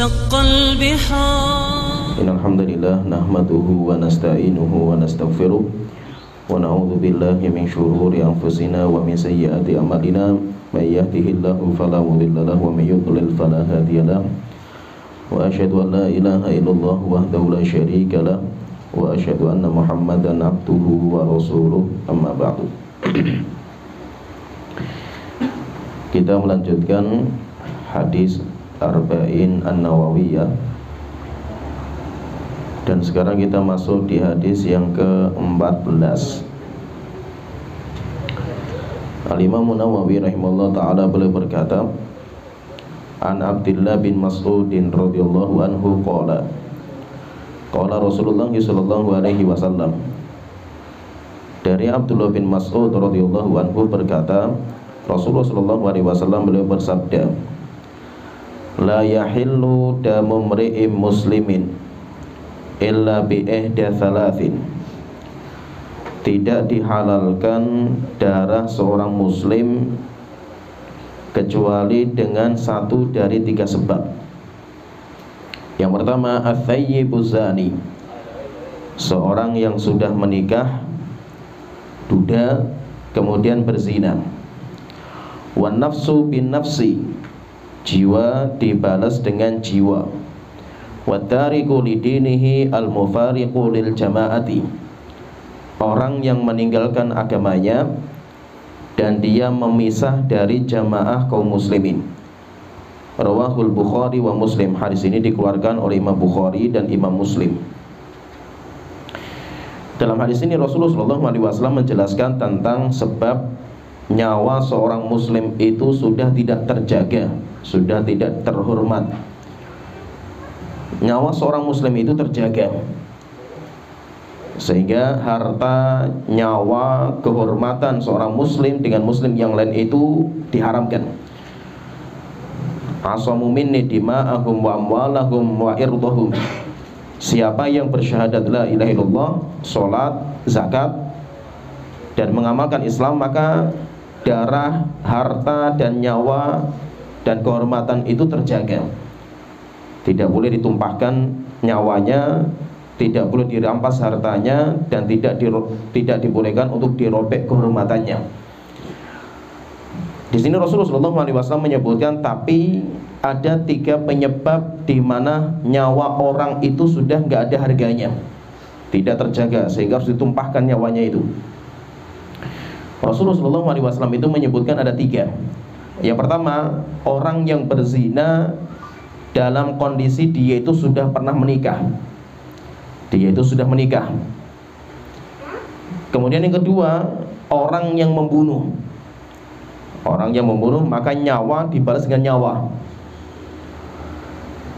وشق البحار إن الحمد لله نحمده ونستعينه ونستغفره ونعوذ بالله من شرور أنفسنا ومن سيئات أعمالنا من يهده الله فلا مضل له ومن يضلل فلا هادي له وأشهد أن لا إله إلا الله وحده لا شريك له وأشهد أن محمدا عبده ورسوله أما بعد. Kita melanjutkan hadis Arba'in An-Nawawiyah, dan sekarang kita masuk di hadis yang ke-14. Al-Imam Nawawi rahimahullah ta'ala beliau berkata, An Abdullah bin Mas'udin radhiyallahu anhu qala qala Rasulullah sallallahu alaihi wasallam. Dari Abdullah bin Mas'ud radhiyallahu anhu berkata, Rasulullah sallallahu alaihi wasallam beliau bersabda, La yahillu damu mri'im muslimin illa bi ihda thalathin. Tidak dihalalkan darah seorang muslim kecuali dengan satu dari tiga sebab. Yang pertama, ats-tsayyibu zani, seorang yang sudah menikah, duda, kemudian berzina. Wan nafsu bin nafsi, jiwa dibalas dengan jiwa. Wat tariku lidinihi al-mufariqu lil jama'ati, orang yang meninggalkan agamanya dan dia memisah dari jamaah kaum muslimin. Rawahul Bukhari wa Muslim. Hadis ini dikeluarkan oleh Imam Bukhari dan Imam Muslim. Dalam hadis ini Rasulullah SAW menjelaskan tentang sebab nyawa seorang muslim itu sudah tidak terjaga, sudah tidak terhormat. Nyawa seorang muslim itu terjaga, sehingga harta, nyawa, kehormatan seorang muslim dengan muslim yang lain itu diharamkan. Asamu minni dima'ahum wa amwalahum wa irdahum. Siapa yang bersyahadat la ilaha illallah, salat, zakat, dan mengamalkan Islam, maka darah, harta, dan nyawa dan kehormatan itu terjaga. Tidak boleh ditumpahkan nyawanya, tidak boleh dirampas hartanya, dan tidak dibolehkan untuk dirobek kehormatannya. Di sini Rasulullah SAW menyebutkan, tapi ada tiga penyebab di mana nyawa orang itu sudah nggak ada harganya, tidak terjaga, sehingga harus ditumpahkan nyawanya itu. Rasulullah SAW itu menyebutkan ada tiga. Yang pertama, orang yang berzina dalam kondisi dia itu sudah pernah menikah. Dia itu sudah menikah. Kemudian yang kedua, orang yang membunuh. Orang yang membunuh, maka nyawa dibalas dengan nyawa.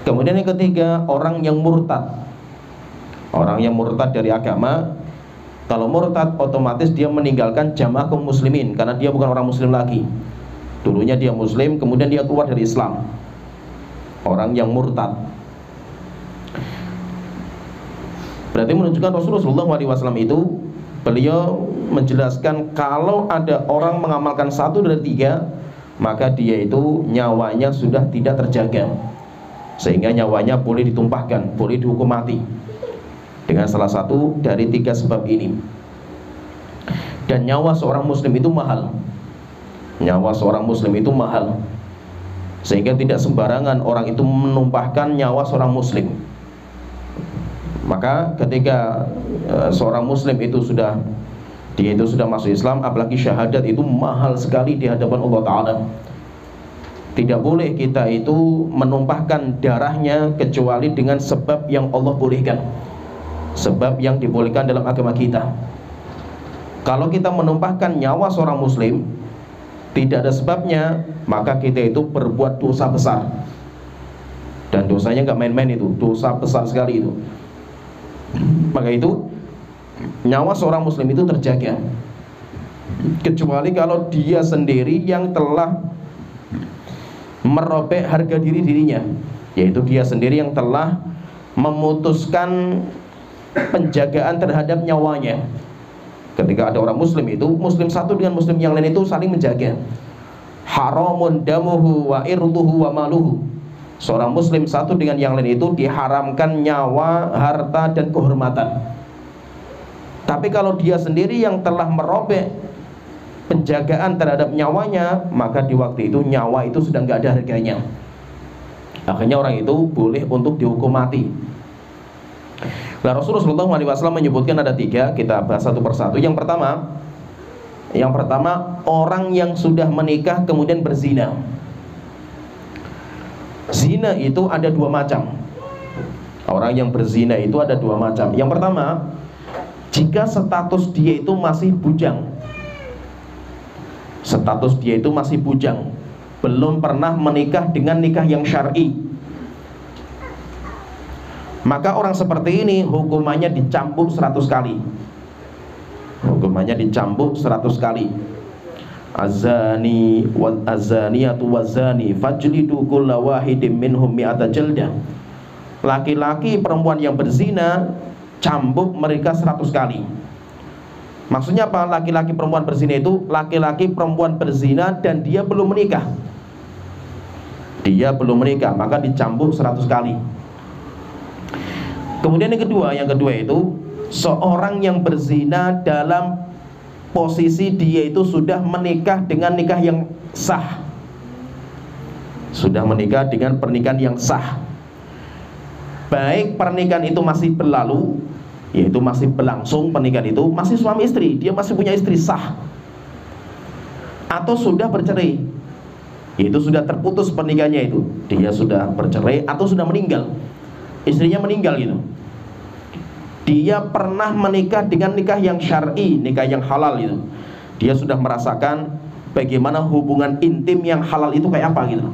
Kemudian yang ketiga, orang yang murtad. Orang yang murtad dari agama. Kalau murtad, otomatis dia meninggalkan jamaah kaum muslimin, karena dia bukan orang muslim lagi. Dulunya dia muslim, kemudian dia keluar dari Islam. Orang yang murtad. Berarti menunjukkan Rasulullah SAW itu, beliau menjelaskan kalau ada orang mengamalkan satu dari tiga, maka dia itu nyawanya sudah tidak terjaga, sehingga nyawanya boleh ditumpahkan, boleh dihukum mati dengan salah satu dari tiga sebab ini. Dan nyawa seorang muslim itu mahal. Nyawa seorang muslim itu mahal, sehingga tidak sembarangan orang itu menumpahkan nyawa seorang muslim. Maka ketika seorang muslim itu sudah masuk Islam, apalagi syahadat, itu mahal sekali di hadapan Allah Ta'ala. Tidak boleh kita itu menumpahkan darahnya kecuali dengan sebab yang Allah bolehkan, sebab yang dibolehkan dalam agama kita. Kalau kita menumpahkan nyawa seorang muslim tidak ada sebabnya, maka kita itu berbuat dosa besar. Dan dosanya nggak main-main, itu dosa besar sekali itu. Maka itu nyawa seorang muslim itu terjaga, kecuali kalau dia sendiri yang telah merobek harga dirinya, yaitu dia sendiri yang telah memutuskan penjagaan terhadap nyawanya. Ketika ada orang muslim itu, muslim satu dengan muslim yang lain itu saling menjaga. Haramun damuhu wa irduhu wa maluhu. Seorang muslim satu dengan yang lain itu diharamkan nyawa, harta, dan kehormatan. Tapi kalau dia sendiri yang telah merobek penjagaan terhadap nyawanya, maka di waktu itu nyawa itu sudah nggak ada harganya. Akhirnya orang itu boleh untuk dihukum mati. Nah, Rasulullah SAW menyebutkan ada 3, kita bahas satu persatu. Yang pertama orang yang sudah menikah kemudian berzina. Zina itu ada 2 macam. Orang yang berzina itu ada 2 macam. Yang pertama, jika status dia itu masih bujang. Status dia itu masih bujang, belum pernah menikah dengan nikah yang syar'i, maka orang seperti ini hukumannya dicambuk 100 kali. Hukumannya dicambuk 100 kali. Azani wal azaniyatu wazani fajlidu kulla wahidin minhum mi'ata jaldah. Laki-laki perempuan yang berzina, cambuk mereka 100 kali. Maksudnya apa? Laki-laki perempuan berzina itu laki-laki perempuan berzina dan dia belum menikah. Dia belum menikah, maka dicambuk 100 kali. Kemudian yang kedua itu seorang yang berzina dalam posisi dia itu sudah menikah dengan nikah yang sah. Sudah menikah dengan pernikahan yang sah. Baik pernikahan itu masih berlalu, yaitu masih berlangsung pernikahan itu, masih suami istri, dia masih punya istri sah, atau sudah bercerai, yaitu sudah terputus pernikahannya itu, dia sudah bercerai atau sudah meninggal, istrinya meninggal gitu. Dia pernah menikah dengan nikah yang syar'i, nikah yang halal gitu. Dia sudah merasakan bagaimana hubungan intim yang halal itu kayak apa gitu.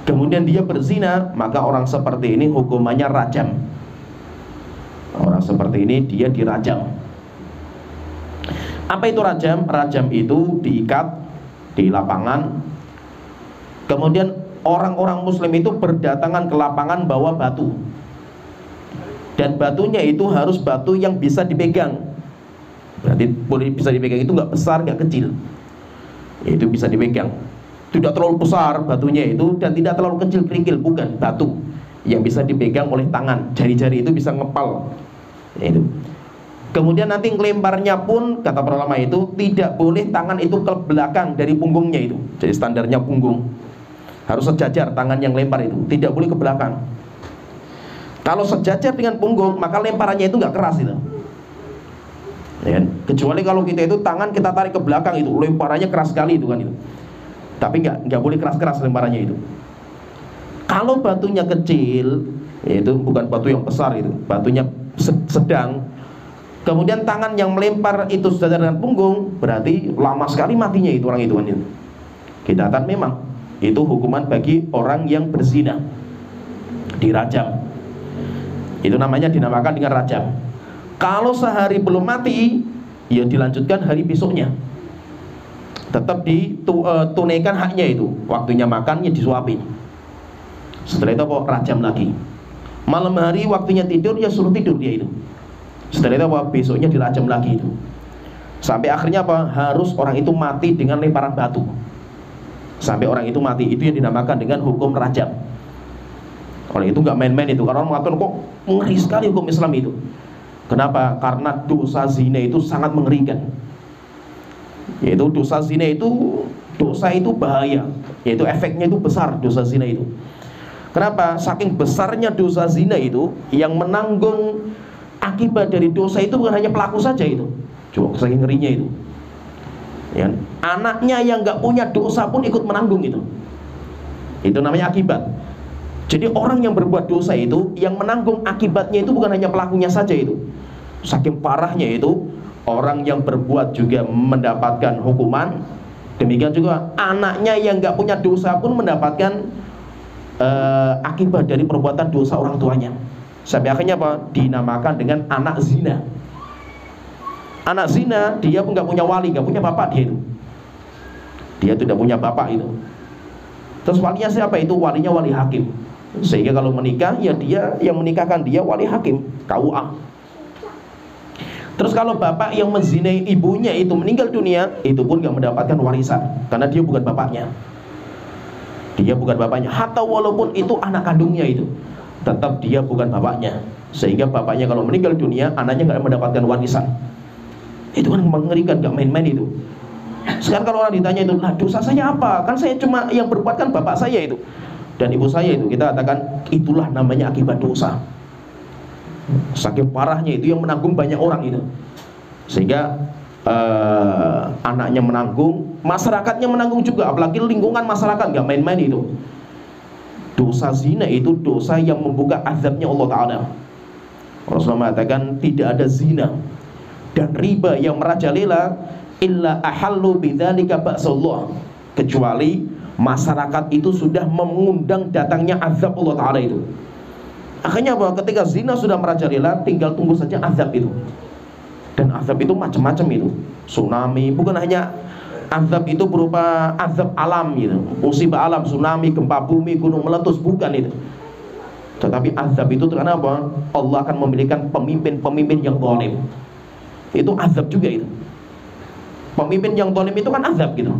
Kemudian dia berzina, maka orang seperti ini hukumannya rajam. Orang seperti ini dia dirajam. Apa itu rajam? Rajam itu diikat di lapangan. Kemudian orang-orang muslim itu berdatangan ke lapangan bawa batu. Dan batunya itu harus batu yang bisa dipegang. Berarti boleh bisa dipegang itu nggak besar, nggak kecil. Itu bisa dipegang. Tidak terlalu besar batunya itu dan tidak terlalu kecil kerikil, bukan, batu yang bisa dipegang oleh tangan, jari-jari itu bisa ngepal. Itu. Kemudian nanti ngelemparnya pun kata para ulama itu tidak boleh tangan itu ke belakang dari punggungnya itu. Jadi standarnya punggung harus sejajar tangan yang lempar itu, tidak boleh ke belakang. Kalau sejajar dengan punggung, maka lemparannya itu nggak keras itu. Ya, kecuali kalau kita itu tangan kita tarik ke belakang itu, lemparannya keras sekali itu kan itu. Tapi nggak boleh keras-keras lemparannya itu. Kalau batunya kecil, yaitu bukan batu yang besar itu, batunya sedang. Kemudian tangan yang melempar itu sejajar dengan punggung, berarti lama sekali matinya itu orang itu kan itu. Kita katakan memang itu hukuman bagi orang yang berzina, dirajam. Itu namanya dinamakan dengan rajam. Kalau sehari belum mati, ya dilanjutkan hari besoknya. Tetap ditunaikan haknya itu. Waktunya makan, ya disuapin. Setelah itu apa? Rajam lagi. Malam hari waktunya tidur, ya suruh tidur dia itu. Setelah itu apa? Besoknya dirajam lagi itu. Sampai akhirnya apa? Harus orang itu mati dengan lemparan batu. Sampai orang itu mati. Itu yang dinamakan dengan hukum rajam. Oleh itu nggak main-main itu. Karena orang mengatakan kok ngeri sekali hukum Islam itu. Kenapa? Karena dosa zina itu sangat mengerikan. Yaitu dosa zina itu, dosa itu bahaya. Yaitu efeknya itu besar dosa zina itu. Kenapa? Saking besarnya dosa zina itu, yang menanggung akibat dari dosa itu bukan hanya pelaku saja itu. Coba saking ngerinya itu. Ya, anaknya yang nggak punya dosa pun ikut menanggung itu. Itu namanya akibat. Jadi orang yang berbuat dosa itu, yang menanggung akibatnya itu bukan hanya pelakunya saja itu. Saking parahnya itu, orang yang berbuat juga mendapatkan hukuman. Demikian juga anaknya yang nggak punya dosa pun mendapatkan akibat dari perbuatan dosa orang tuanya. Sampai akhirnya apa? Dinamakan dengan anak zina. Anak zina, dia pun nggak punya wali, nggak punya bapak dia itu. Dia tidak punya bapak itu. Terus walinya siapa itu? Walinya wali hakim. Sehingga kalau menikah, ya dia yang menikahkan dia wali hakim, KUA. Terus kalau bapak yang menzinai ibunya itu meninggal dunia, itu pun gak mendapatkan warisan, karena dia bukan bapaknya. Dia bukan bapaknya. Hatta walaupun itu anak kandungnya itu, tetap dia bukan bapaknya. Sehingga bapaknya kalau meninggal dunia, anaknya nggak mendapatkan warisan. Itu kan mengerikan, nggak main-main itu. Sekarang kalau orang ditanya itu, nah dosa saya apa? Kan saya cuma yang berbuat kan bapak saya itu dan ibu saya itu. Kita katakan itulah namanya akibat dosa. Saking parahnya itu yang menanggung banyak orang itu. Sehingga anaknya menanggung, masyarakatnya menanggung juga. Apalagi lingkungan masyarakat, nggak main-main itu. Dosa zina itu dosa yang membuka azabnya Allah Ta'ala. Rasulullah mengatakan tidak ada zina dan riba yang merajalela illa ahallu bidzalika ba'sallah, kecuali masyarakat itu sudah mengundang datangnya azab Allah Ta'ala itu. Akhirnya bahwa ketika zina sudah merajalela, tinggal tunggu saja azab itu. Dan azab itu macam-macam itu. Tsunami, bukan hanya azab itu berupa azab alam gitu, musibah alam, tsunami, gempa bumi, gunung meletus, bukan itu. Tetapi azab itu karena apa? Allah akan memilihkan pemimpin-pemimpin yang zalim. Itu azab juga itu. Pemimpin yang zalim itu kan azab gitu.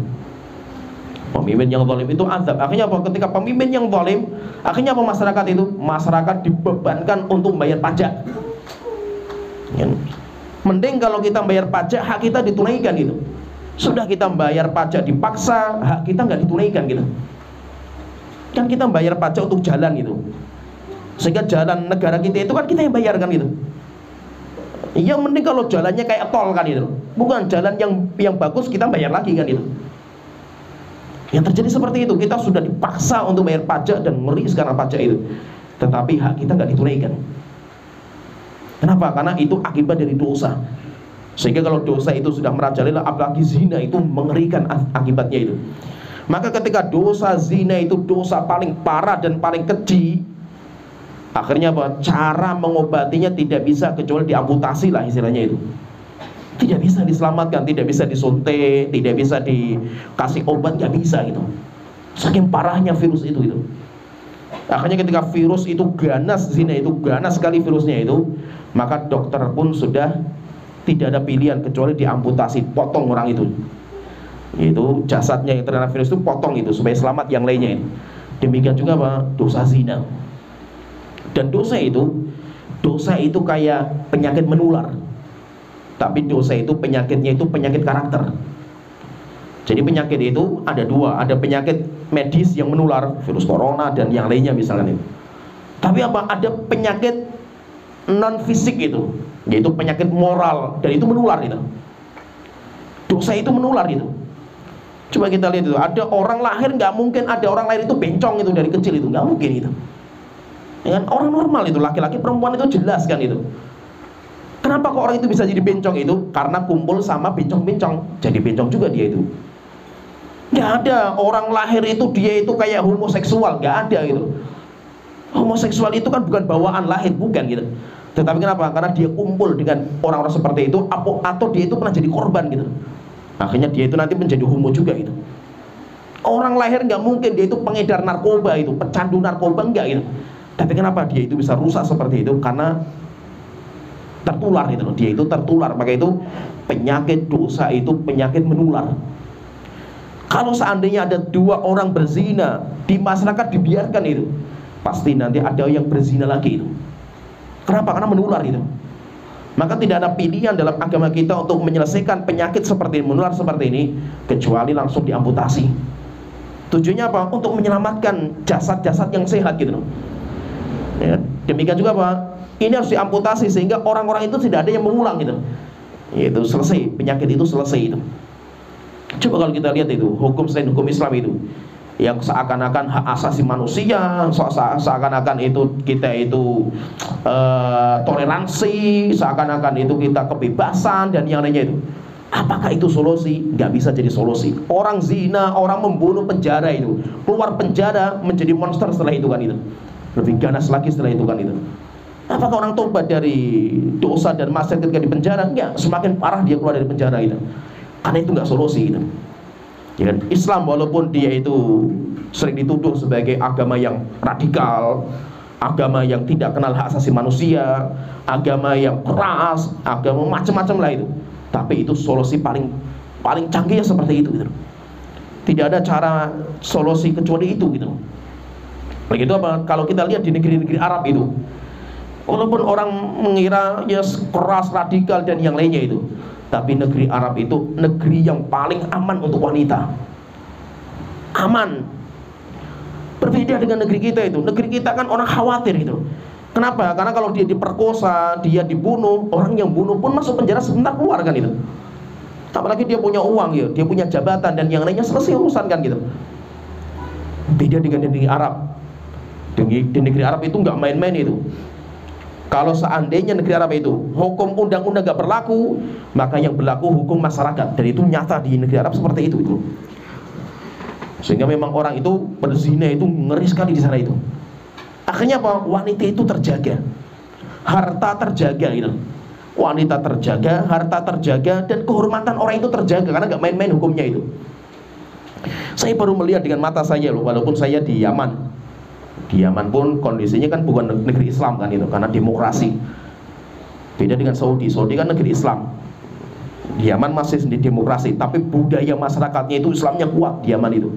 Pemimpin yang zalim itu azab. Akhirnya apa? Ketika pemimpin yang zalim, akhirnya apa masyarakat itu? Masyarakat dibebankan untuk bayar pajak. Ya. Mending kalau kita bayar pajak, hak kita ditunaikan gitu. Sudah kita bayar pajak dipaksa, hak kita nggak ditunaikan gitu. Kan kita bayar pajak untuk jalan gitu, sehingga jalan negara kita itu kan kita yang bayarkan gitu. Yang mending kalau jalannya kayak tol kan itu, bukan jalan yang bagus kita bayar lagi kan itu. Yang terjadi seperti itu, kita sudah dipaksa untuk bayar pajak dan ngeri sekarang pajak itu, tetapi hak kita nggak ditunaikan. Kenapa? Karena itu akibat dari dosa. Sehingga kalau dosa itu sudah merajalela, apalagi zina, itu mengerikan akibatnya itu. Maka ketika dosa zina itu dosa paling parah dan paling keji, akhirnya apa? Cara mengobatinya tidak bisa kecuali diamputasi lah istilahnya itu. Tidak bisa diselamatkan, tidak bisa disuntik, tidak bisa dikasih obat, nggak bisa gitu. Saking parahnya virus itu gitu. Akhirnya ketika virus itu ganas, zina itu ganas sekali virusnya itu, maka dokter pun sudah tidak ada pilihan kecuali diamputasi, potong orang itu. Itu jasadnya yang terkena virus itu potong itu supaya selamat yang lainnya itu. Demikian juga apa? Dosa zina. Dan dosa itu kayak penyakit menular. Tapi dosa itu penyakitnya itu penyakit karakter. Jadi penyakit itu ada dua, ada penyakit medis yang menular, virus corona dan yang lainnya misalnya itu. Tapi apa? Ada penyakit non fisik itu, yaitu penyakit moral, dan itu menular itu. Dosa itu menular itu. Coba kita lihat itu, ada orang lahir, nggak mungkin ada orang lahir itu bencong itu dari kecil itu, nggak mungkin itu. Ya kan? Orang normal itu, laki-laki perempuan itu jelas kan itu. Kenapa kok orang itu bisa jadi bencong itu? Karena kumpul sama bencong-bencong, jadi bencong juga dia itu. Nggak ada orang lahir itu dia itu kayak homoseksual, nggak ada gitu. Homoseksual itu kan bukan bawaan lahir, bukan gitu. Tetapi kenapa? Karena dia kumpul dengan orang-orang seperti itu, atau dia itu pernah jadi korban gitu. Akhirnya dia itu nanti menjadi homo juga gitu. Orang lahir nggak mungkin dia itu pengedar narkoba itu, pecandu narkoba, enggak gitu. Tapi kenapa dia itu bisa rusak seperti itu? Karena tertular itu loh. Dia itu tertular. Maka itu penyakit dosa itu penyakit menular. Kalau seandainya ada dua orang berzina di masyarakat dibiarkan itu, pasti nanti ada yang berzina lagi itu. Kenapa? Karena menular itu. Maka tidak ada pilihan dalam agama kita untuk menyelesaikan penyakit seperti menular seperti ini kecuali langsung diamputasi. Tujuannya apa? Untuk menyelamatkan jasad-jasad yang sehat gitu loh. Ya, demikian juga apa? Ini harus diamputasi sehingga orang-orang itu tidak ada yang mengulang gitu. Itu selesai, penyakit itu selesai itu. Coba kalau kita lihat itu hukum selain hukum Islam itu, yang seakan-akan hak asasi manusia, seakan-akan itu kita itu toleransi, seakan-akan itu kita kebebasan dan yang lainnya itu. Apakah itu solusi? Nggak bisa jadi solusi. Orang zina, orang membunuh, penjara itu, keluar penjara menjadi monster setelah itu kan itu. Lebih ganas lagi setelah itu kan itu. Apakah orang tobat dari dosa dan maksiat ketika di penjara? Enggak, semakin parah dia keluar dari penjara itu. Karena itu nggak solusi gitu. Ya kan? Islam walaupun dia itu sering dituduh sebagai agama yang radikal, agama yang tidak kenal hak asasi manusia, agama yang keras, agama macam-macam lah itu. Tapi itu solusi paling canggih ya seperti itu gitu. Tidak ada cara solusi kecuali itu gitu. Begitu apa? Kalau kita lihat di negeri-negeri Arab itu, walaupun orang mengira ya keras, radikal dan yang lainnya itu, tapi negeri Arab itu negeri yang paling aman untuk wanita. Aman. Berbeda dengan negeri kita itu. Negeri kita kan orang khawatir itu. Kenapa? Karena kalau dia diperkosa, dia dibunuh, orang yang bunuh pun masuk penjara sebentar keluar kan itu. Apalagi dia punya uang ya, dia punya jabatan dan yang lainnya, selesai urusan kan gitu. Beda dengan negeri Arab. Di negeri Arab itu nggak main-main itu. Kalau seandainya negeri Arab itu hukum undang-undang nggak berlaku, maka yang berlaku hukum masyarakat. Dan itu nyata di negeri Arab seperti itu. Sehingga memang orang itu berzina itu ngeri sekali di sana itu. Akhirnya apa? Wanita itu terjaga, harta terjaga gitu. Wanita terjaga, harta terjaga, dan kehormatan orang itu terjaga karena nggak main-main hukumnya itu. Saya baru melihat dengan mata saya loh, walaupun saya di Yaman. Di Yaman pun kondisinya kan bukan negeri Islam kan itu, karena demokrasi. Beda dengan Saudi. Saudi kan negeri Islam. Di Yaman masih sendiri demokrasi, tapi budaya masyarakatnya itu Islamnya kuat di Yaman itu.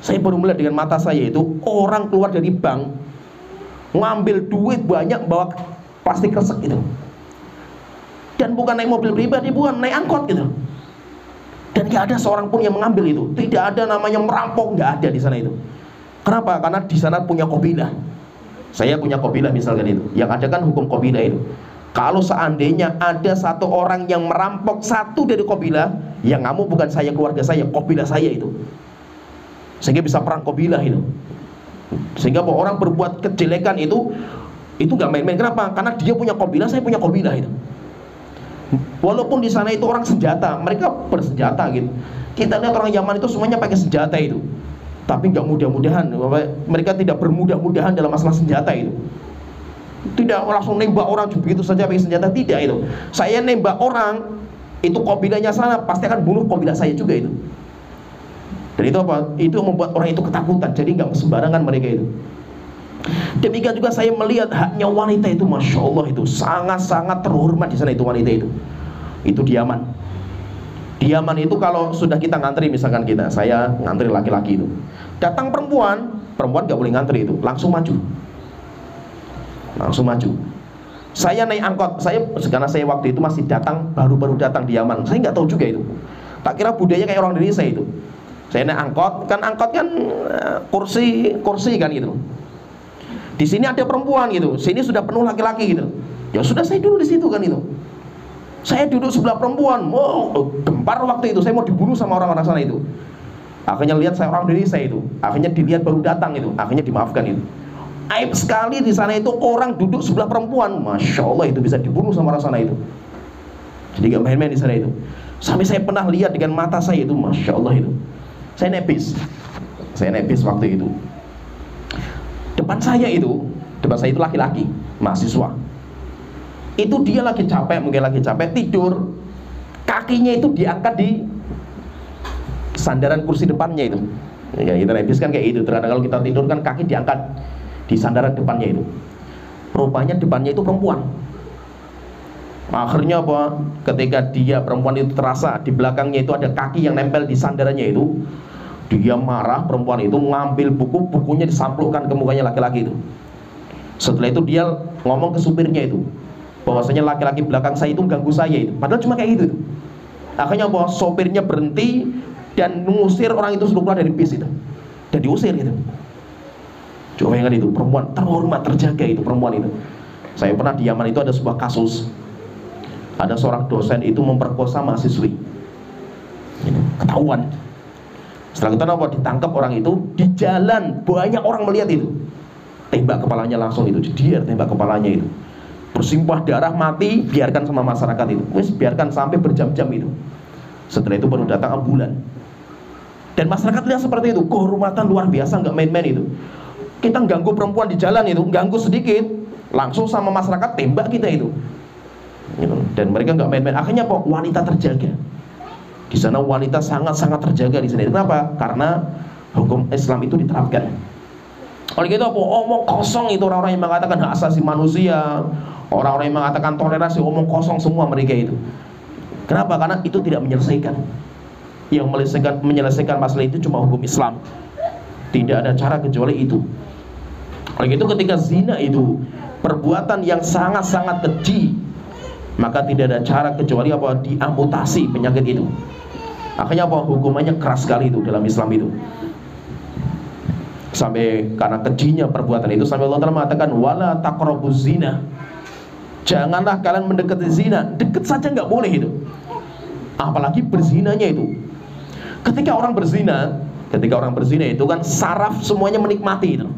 Saya baru melihat dengan mata saya itu orang keluar dari bank, ngambil duit banyak, bawa plastik kresek gitu. Dan bukan naik mobil pribadi, bukan naik angkot gitu. Dan gak ada seorang pun yang mengambil itu. Tidak ada namanya merampok, gak ada di sana itu. Kenapa? Karena di sana punya qabilah. Saya punya qabilah misalkan itu. Yang ada kan hukum qabilah itu. Kalau seandainya ada satu orang yang merampok satu dari qabilah, yang kamu bukan saya, keluarga saya, qabilah saya itu. Sehingga bisa perang qabilah itu. Sehingga orang berbuat kejelekan itu gak main-main. Kenapa? Karena dia punya qabilah, saya punya qabilah itu. Walaupun di sana itu orang senjata, mereka bersenjata gitu. Kita lihat orang Yaman itu semuanya pakai senjata itu. Tapi nggak mudah-mudahan, mereka tidak bermudah-mudahan dalam masalah senjata itu. Tidak langsung nembak orang begitu saja pakai senjata, tidak itu. Saya nembak orang, itu qabilahnya sana pasti akan bunuh qabilah saya juga itu. Dan itu apa? Itu membuat orang itu ketakutan. Jadi nggak sembarangan mereka itu. Demikian juga saya melihat haknya wanita itu, masya Allah itu sangat-sangat terhormat di sana itu wanita itu. Itu di Yaman. Di Yaman itu kalau sudah kita ngantri, misalkan saya ngantri laki-laki itu, datang perempuan nggak boleh ngantri itu, langsung maju. Saya naik angkot, karena saya waktu itu masih baru datang di Yaman, saya nggak tahu juga itu. Tak kira budaya kayak orang Indonesia itu. Saya naik angkot kan kursi kan gitu. Di sini ada perempuan gitu, sini sudah penuh laki-laki gitu. Ya sudah, saya duduk di situ kan itu. Saya duduk sebelah perempuan, gempar waktu itu, saya mau dibunuh sama orang-orang sana itu. Akhirnya lihat saya orang Indonesia itu, akhirnya dilihat baru datang itu, akhirnya dimaafkan itu. Aib sekali di sana itu orang duduk sebelah perempuan, masya Allah itu bisa dibunuh sama orang sana itu. Jadi gak main-main di sana itu. Sampai saya pernah lihat dengan mata saya itu, masya Allah itu. Saya naik bis waktu itu. Depan saya itu laki-laki, mahasiswa. Itu dia lagi capek, tidur. Kakinya itu diangkat di sandaran kursi depannya itu. Ya, kita naik bis kan kayak itu. Terkadang kalau kita tidur kan kaki diangkat di sandaran depannya itu. Rupanya depannya itu perempuan. Akhirnya apa? Ketika perempuan itu terasa di belakangnya itu ada kaki yang nempel di sandarannya itu, dia marah, perempuan itu ngambil bukunya disamplukkan ke mukanya laki-laki itu. Setelah itu dia ngomong ke supirnya itu, bahwasanya laki-laki belakang saya itu ganggu saya itu. Padahal cuma kayak gitu. Akhirnya bahwa sopirnya berhenti dan mengusir orang itu suruh keluar dari bis itu. Dan diusir gitu. Coba bayangkan itu, perempuan terhormat, terjaga itu perempuan itu. Saya pernah di Yaman itu ada sebuah kasus. Ada seorang dosen itu memperkosa mahasiswi. Ketahuan. Setelah itu apa? Ditangkap orang itu di jalan, banyak orang melihat itu. Tembak kepalanya langsung itu, tembak kepalanya itu. Bersimpah darah, mati, biarkan sama masyarakat itu. Biarkan sampai berjam-jam itu. Setelah itu baru datang ambulan. Dan masyarakat lihat seperti itu, kehormatan luar biasa, nggak main-main itu. Kita ganggu perempuan di jalan itu, ganggu sedikit, langsung sama masyarakat tembak kita itu. Dan mereka nggak main-main. Akhirnya apa? Wanita terjaga. Di sana wanita sangat-sangat terjaga di sini. Kenapa? Karena hukum Islam itu diterapkan. Oleh gitu apa? Omong kosong itu orang-orang yang mengatakan hak asasi manusia, orang-orang yang mengatakan toleransi, omong kosong semua mereka itu. Kenapa? Karena itu tidak menyelesaikan. yang menyelesaikan masalah itu cuma hukum Islam. Tidak ada cara kecuali itu. Oleh itu ketika zina itu perbuatan yang sangat-sangat keji, maka tidak ada cara kecuali apa? Diamputasi penyakit itu. Akhirnya apa? Hukumannya keras sekali itu dalam Islam itu. Sampai karena kejinya perbuatan itu sampai Allah Ta'ala mengatakan wala taqrabuz zina. Janganlah kalian mendekati zina. Dekat saja nggak boleh itu. Apalagi berzinanya itu. Ketika orang berzina itu kan saraf semuanya menikmati itu.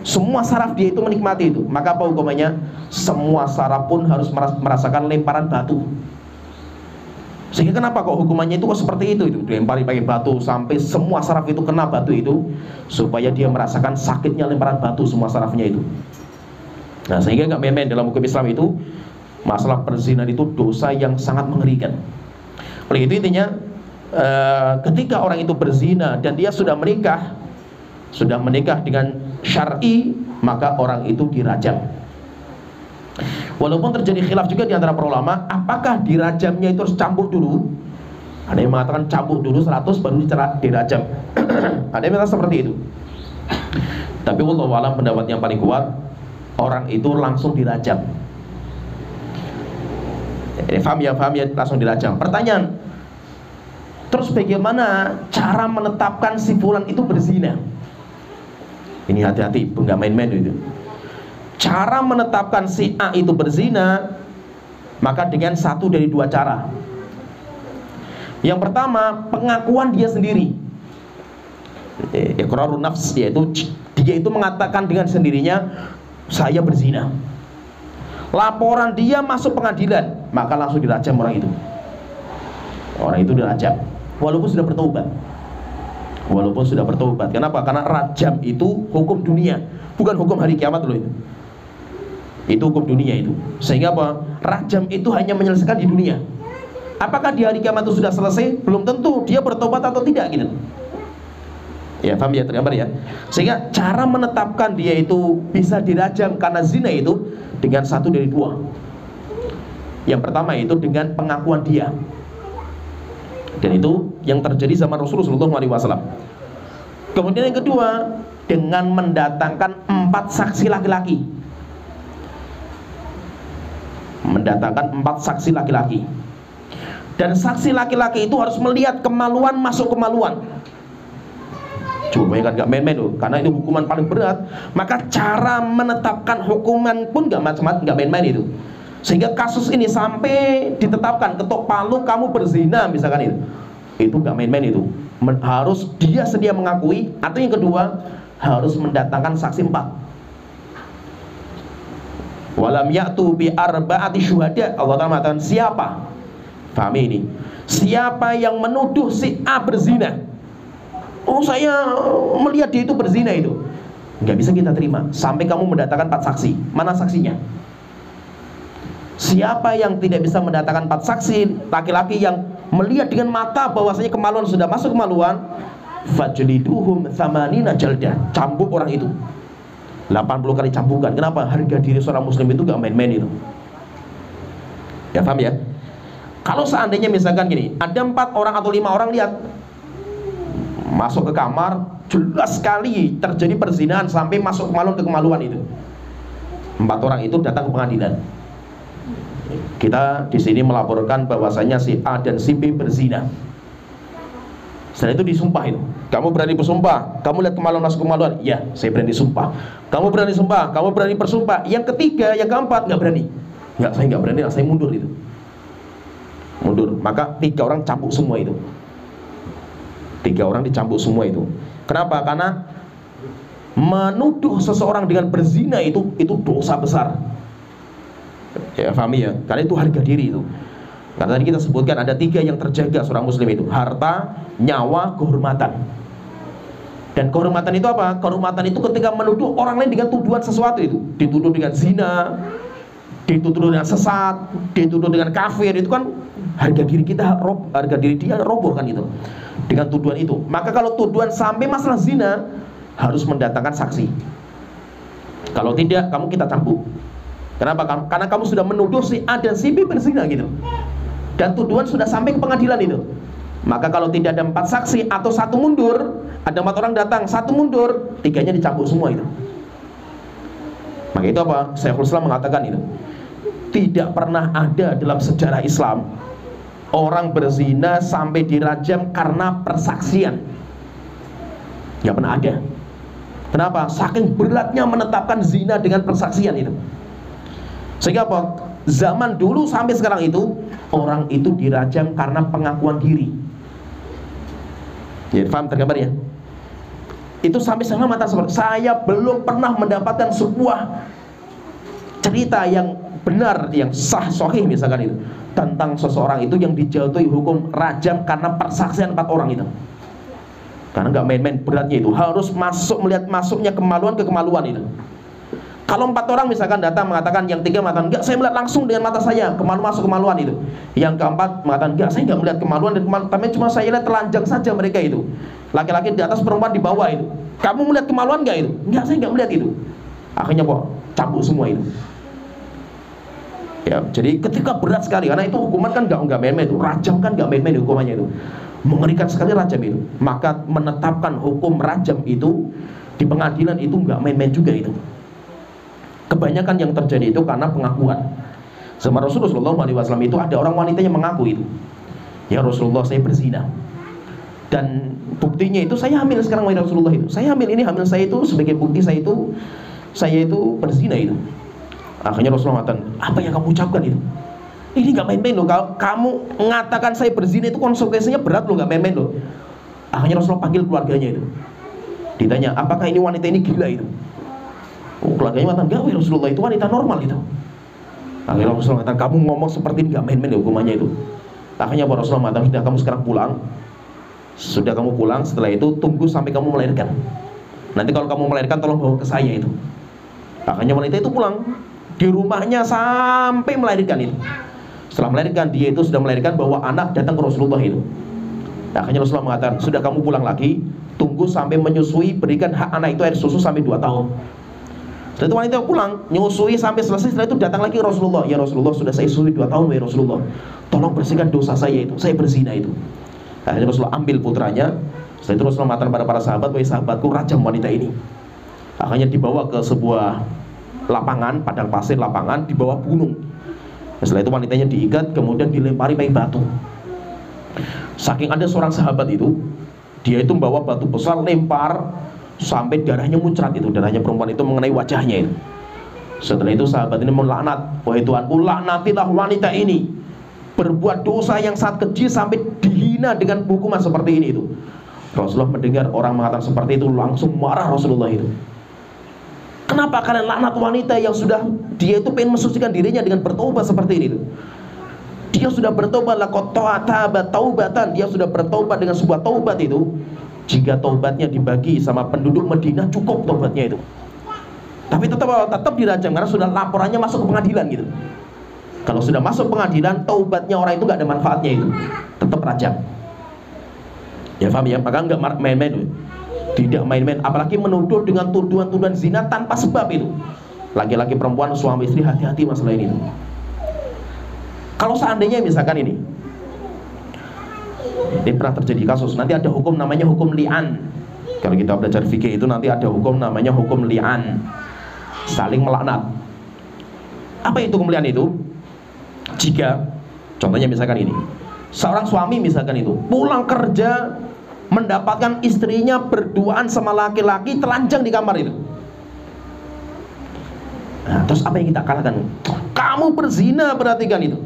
Semua saraf dia itu menikmati itu. Maka apa hukumannya? Semua saraf pun harus merasakan lemparan batu. Sehingga kenapa kok hukumannya itu kok seperti itu? Dilempari pakai batu sampai semua saraf itu kena batu itu, supaya dia merasakan sakitnya lemparan batu semua sarafnya itu. Nah, sehingga nggak main-main dalam hukum Islam itu. Masalah perzinahan itu dosa yang sangat mengerikan. Oleh itu intinya ketika orang itu berzina dan dia sudah menikah dengan syar'i, maka orang itu dirajam. Walaupun terjadi khilaf juga di antara para ulama, apakah dirajamnya itu harus cambuk dulu? Ada yang mengatakan cambuk dulu 100 baru dirajam. Ada yang mengatakan seperti itu. Tapi wallahu a'lam pendapat yang paling kuat, orang itu langsung dirajam. Ini paham ya, langsung dirajam. Pertanyaan, terus bagaimana cara menetapkan si fulan itu berzina? Ini hati-hati, nggak main-main itu. Cara menetapkan si A itu berzina, maka dengan satu dari dua cara. Yang pertama, pengakuan dia sendiri. Iqrarun nafs, yaitu dia itu mengatakan dengan sendirinya, saya berzina. Laporan dia masuk pengadilan, maka langsung dirajam orang itu. Orang itu dirajam, walaupun sudah bertobat. Kenapa? Karena rajam itu hukum dunia, bukan hukum hari kiamat loh itu. Itu hukum dunia itu. Sehingga apa? Rajam itu hanya menyelesaikan di dunia. Apakah di hari kiamat itu sudah selesai? Belum tentu. Dia bertobat atau tidak gitu. Ya, paham ya, tergambar ya. Sehingga cara menetapkan dia itu bisa dirajam karena zina itu dengan satu dari dua. Yang pertama itu dengan pengakuan dia. Dan itu yang terjadi zaman Rasulullah SAW. Kemudian yang kedua, dengan mendatangkan 4 saksi laki-laki. Dan saksi laki-laki itu harus melihat kemaluan masuk kemaluan. Coba bayangkan, gak main-main loh, karena itu hukuman paling berat. Maka cara menetapkan hukuman pun gak macam-macam, gak main-main itu. Sehingga kasus ini sampai ditetapkan ketok palu kamu berzina misalkan itu gak main-main itu. Harus dia sedia mengakui, atau yang kedua harus mendatangkan saksi 4. Walam ya'tu bi arba'ati syuhada. Allah Ta'ala mengatakan siapa? Fahami ini. Siapa yang menuduh si A berzina? Oh, saya melihat dia itu berzina itu. Nggak bisa kita terima sampai kamu mendatangkan 4 saksi. Mana saksinya? Siapa yang tidak bisa mendatangkan 4 saksi, laki-laki yang melihat dengan mata bahwasanya kemaluan sudah masuk kemaluan, fajliduhum tsamanina jaldah. Cambuk orang itu 80 kali cambukan. Kenapa? Harga diri seorang muslim itu gak main-main itu. Ya, paham ya? Kalau seandainya misalkan gini, ada 4 orang atau 5 orang lihat masuk ke kamar, jelas sekali terjadi perzinahan sampai masuk kemaluan ke kemaluan itu. 4 orang itu datang ke pengadilan. Kita di sini melaporkan bahwasanya si A dan si B berzina. Setelah itu disumpah itu. Kamu berani bersumpah? Kamu lihat kemaluan masuk kemaluan? Ya, saya berani sumpah. Kamu berani sumpah? Kamu berani bersumpah? Yang ketiga, yang keempat nggak berani. Nggak, saya nggak berani. Saya mundur itu. Mundur. Maka 3 orang cambuk semua itu. 3 orang dicambuk semua itu. Kenapa? Karena menuduh seseorang dengan berzina itu dosa besar. Ya, paham ya? Karena itu harga diri itu. Karena tadi kita sebutkan ada 3 yang terjaga seorang muslim itu: harta, nyawa, kehormatan. Dan kehormatan itu apa? Kehormatan itu ketika menuduh orang lain dengan tuduhan sesuatu itu. Dituduh dengan zina, dituduh dengan sesat, dituduh dengan kafir, itu kan harga diri kita, harga diri dia roboh kan itu dengan tuduhan itu. Maka kalau tuduhan sampai masalah zina, harus mendatangkan saksi. Kalau tidak, kamu kita cambuk. Kenapa? Karena kamu sudah menuduh si A dan si B berzina gitu. Dan tuduhan sudah sampai ke pengadilan itu. Maka kalau tidak ada 4 saksi atau 1 mundur, ada 4 orang datang, 1 mundur, 3-nya dicambuk semua itu. Maka itu apa? Syekhul Islam mengatakan itu, tidak pernah ada dalam sejarah Islam orang berzina sampai dirajam karena persaksian. Nggak pernah ada. Kenapa? Saking beratnya menetapkan zina dengan persaksian itu. Sehingga apa? Zaman dulu sampai sekarang itu, orang itu dirajam karena pengakuan diri. Ya, paham tergambar ya? Itu sampai sekarang mata seperti saya belum pernah mendapatkan sebuah cerita yang benar, yang sah, sahih misalkan itu, tentang seseorang itu yang dijatuhi hukum rajam karena persaksian 4 orang itu. Karena nggak main-main beratnya itu, harus melihat masuknya kemaluan ke kemaluan itu. Kalau 4 orang misalkan datang mengatakan, yang 3 mengatakan enggak, saya melihat langsung dengan mata saya, masuk kemaluan itu. Yang keempat mengatakan enggak, saya enggak melihat kemaluan dan tapi cuma saya lihat telanjang saja mereka itu. Laki-laki di atas, perempuan di bawah itu. Kamu melihat kemaluan enggak itu? Enggak, saya enggak melihat itu. Akhirnya kok cambuk semua itu. Ya, jadi ketika berat sekali, karena itu hukuman kan enggak main-main itu, rajam kan enggak main-main hukumannya itu. Mengerikan sekali rajam itu. Maka menetapkan hukum rajam itu di pengadilan itu enggak main-main juga itu. Kebanyakan yang terjadi itu karena pengakuan. Sama Rasulullah SAW itu ada orang wanita yang mengaku itu, ya Rasulullah, saya berzina. Dan buktinya itu saya hamil sekarang, wahai Rasulullah, itu saya hamil, ini hamil saya itu sebagai bukti saya itu berzina itu. Akhirnya Rasulullah mengatakan, apa yang kamu ucapkan itu? Ini nggak main-main loh. Kamu mengatakan saya berzina itu konsekuensinya berat loh, nggak main-main loh. Akhirnya Rasulullah panggil keluarganya itu. Ditanya, apakah ini wanita ini gila itu? Oh, keluarganya mengatakan, enggak, wahai Rasulullah, itu wanita normal itu. Akhirnya Rasulullah mengatakan, kamu ngomong seperti ini nggak main-main loh hukumannya itu. Akhirnya Rasulullah mengatakan, sudah, kamu sekarang pulang. Sudah, kamu pulang, setelah itu tunggu sampai kamu melahirkan. Nanti kalau kamu melahirkan tolong bawa ke saya itu. Akhirnya wanita itu pulang di rumahnya sampai melahirkan itu. Setelah melahirkan, dia itu sudah melahirkan, bawa anak datang ke Rasulullah itu. Akhirnya Rasulullah mengatakan, sudah, kamu pulang lagi, tunggu sampai menyusui, berikan hak anak itu air susu sampai 2 tahun. Setelah itu wanita pulang, nyusui sampai selesai. Setelah itu datang lagi Rasulullah, ya Rasulullah, sudah saya susui 2 tahun, ya Rasulullah, tolong bersihkan dosa saya itu, saya berzina itu. Akhirnya Rasulullah ambil putranya. Setelah itu Rasulullah mengatakan pada para sahabat, wahai sahabatku, rajam wanita ini. Akhirnya dibawa ke sebuah lapangan, padang pasir lapangan di bawah gunung. Setelah itu wanitanya diikat, kemudian dilempari pakai batu. Saking ada seorang sahabat itu, dia itu membawa batu besar, lempar sampai darahnya muncrat itu, darahnya perempuan itu mengenai wajahnya itu. Setelah itu sahabat ini melaknat, wahai Tuhanku, laknatilah wanita ini, berbuat dosa yang sangat keji sampai dihina dengan hukuman seperti ini itu. Rasulullah mendengar orang mengatakan seperti itu, langsung marah Rasulullah itu. Kenapa kalian laknat wanita yang sudah, dia itu pengen mensucikan dirinya dengan bertobat seperti ini itu. Dia sudah bertobat, laqad taba taubatan, dia sudah bertobat dengan sebuah taubat itu. Jika taubatnya dibagi sama penduduk Madinah, cukup taubatnya itu. Tapi tetap dirajam karena sudah laporannya masuk ke pengadilan gitu. Kalau sudah masuk pengadilan, taubatnya orang itu nggak ada manfaatnya itu, tetap rajam. Ya paham ya? Maka nggak main-main, tidak main-main. Apalagi menuduh dengan tuduhan-tuduhan zina tanpa sebab itu. Laki-laki, perempuan, suami istri, hati-hati masalah ini. Kalau seandainya misalkan ini pernah terjadi kasus, nanti ada hukum namanya hukum li'an. Kalau kita belajar fikih itu nanti ada hukum namanya hukum li'an, saling melaknat. Apa itu hukum li'an itu? Jika contohnya misalkan ini, seorang suami misalkan itu pulang kerja mendapatkan istrinya berduaan sama laki-laki telanjang di kamar itu. Nah, terus apa yang kita katakan? Kamu berzina, perhatikan itu.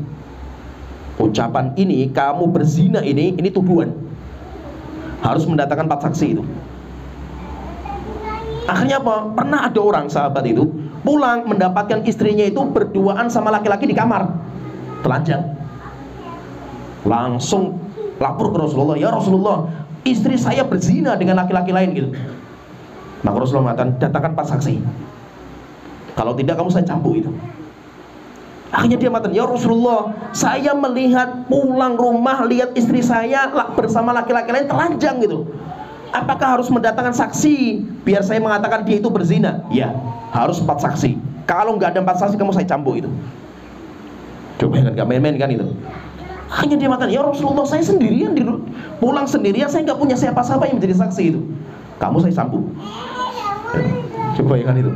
Ucapan ini, kamu berzina ini tuduhan. Harus mendatangkan 4 saksi itu. Akhirnya apa? Pernah ada orang sahabat itu pulang mendapatkan istrinya itu berduaan sama laki-laki di kamar, telanjang. Langsung lapor ke Rasulullah, ya Rasulullah, istri saya berzina dengan laki-laki lain gitu. Maka Rasulullah mengatakan, datangkan 4 saksi. Kalau tidak kamu saya cambuk itu. Akhirnya dia mengatakan, ya Rasulullah, saya melihat pulang rumah lihat istri saya bersama laki-laki lain telanjang gitu. Apakah harus mendatangkan saksi biar saya mengatakan dia itu berzina? Ya, harus 4 saksi. Kalau nggak ada 4 saksi kamu saya cambuk itu. Coba kan, nggak main-main kan itu. Akhirnya dia mengatakan, ya Rasulullah, saya sendirian, pulang sendirian, saya nggak punya siapa-siapa yang menjadi saksi itu. Kamu saya sambung. Coba ya kan itu.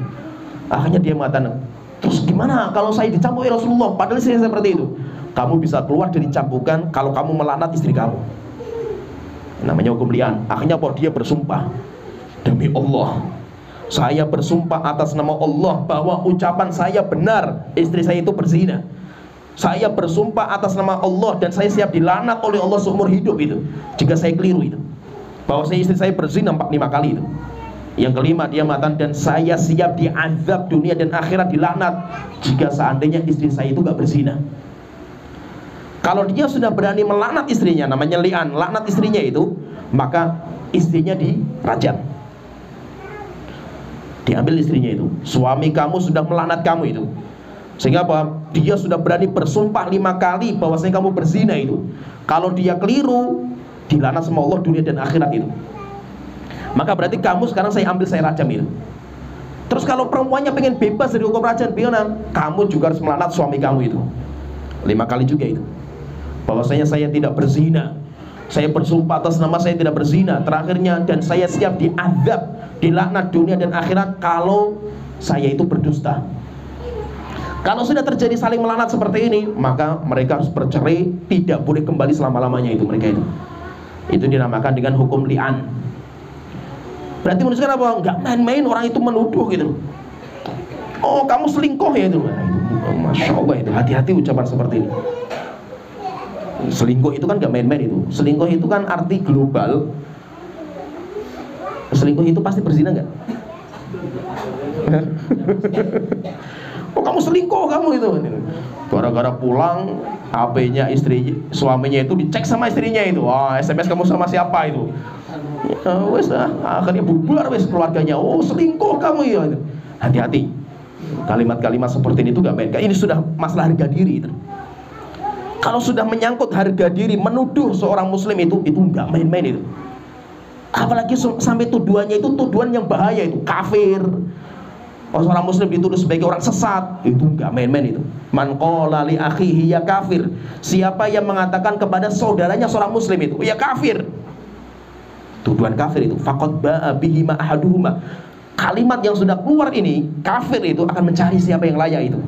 Akhirnya dia mengatakan, terus gimana kalau saya dicambuk ya Rasulullah? Padahal saya seperti itu. Kamu bisa keluar dari cambukan kalau kamu melaknat istri kamu. Namanya hukum li'an. Akhirnya apa? Dia bersumpah, demi Allah, saya bersumpah atas nama Allah bahwa ucapan saya benar, istri saya itu berzina. Saya bersumpah atas nama Allah dan saya siap dilaknat oleh Allah seumur hidup itu jika saya keliru itu, bahwa istri saya berzina 5 kali itu. Yang kelima dia mengatakan, dan saya siap diazab dunia dan akhirat, dilaknat jika seandainya istri saya itu gak berzina. Kalau dia sudah berani melaknat istrinya, namanya li'an, laknat istrinya itu, maka istrinya dirajam. Diambil istrinya itu. Suami kamu sudah melaknat kamu itu, sehingga apa? Dia sudah berani bersumpah 5 kali bahwasanya kamu berzina itu. Kalau dia keliru, dilaknat sama Allah dunia dan akhirat itu. Maka berarti kamu sekarang saya ambil, saya rajam itu. Terus kalau perempuannya pengen bebas dari hukum rajam, kamu juga harus melaknat suami kamu itu 5 kali juga itu, bahwasanya saya tidak berzina, saya bersumpah atas nama saya tidak berzina, terakhirnya, dan saya siap diazab, dilaknat dunia dan akhirat kalau saya itu berdusta. Kalau sudah terjadi saling melaknat seperti ini, maka mereka harus bercerai, tidak boleh kembali selama-lamanya itu mereka itu. Itu dinamakan dengan hukum li'an. Berarti menunjukkan apa? Enggak main-main orang itu menuduh gitu. Oh, kamu selingkuh ya itu. Nah, itu Masya Allah itu, hati-hati ucapan seperti ini. Selingkuh itu kan gak main-main itu. Selingkuh itu kan arti global. Selingkuh itu pasti berzina gak? Oh, kamu selingkuh kamu itu. Gara-gara pulang HP-nya istri suaminya itu dicek sama istrinya itu. Wah, SMS kamu sama siapa itu? Ya, wes akhirnya bubar wes keluarganya. Oh, selingkuh kamu ya. Hati-hati. Kalimat-kalimat seperti ini itu gak main. Ini sudah masalah harga diri itu. Kalau sudah menyangkut harga diri, menuduh seorang muslim itu gak main-main itu. Apalagi sampai tuduhannya itu tuduhan yang bahaya itu, kafir. Kalau seorang muslim dituduh sebagai orang sesat, itu gak main-main itu. Man qala li akhihi ya kafir. Siapa yang mengatakan kepada saudaranya seorang muslim itu, ya kafir. Tuduhan kafir itu, faqad ba'a bihi ma ahaduhuma. Kalimat yang sudah keluar ini, kafir itu akan mencari siapa yang layak itu.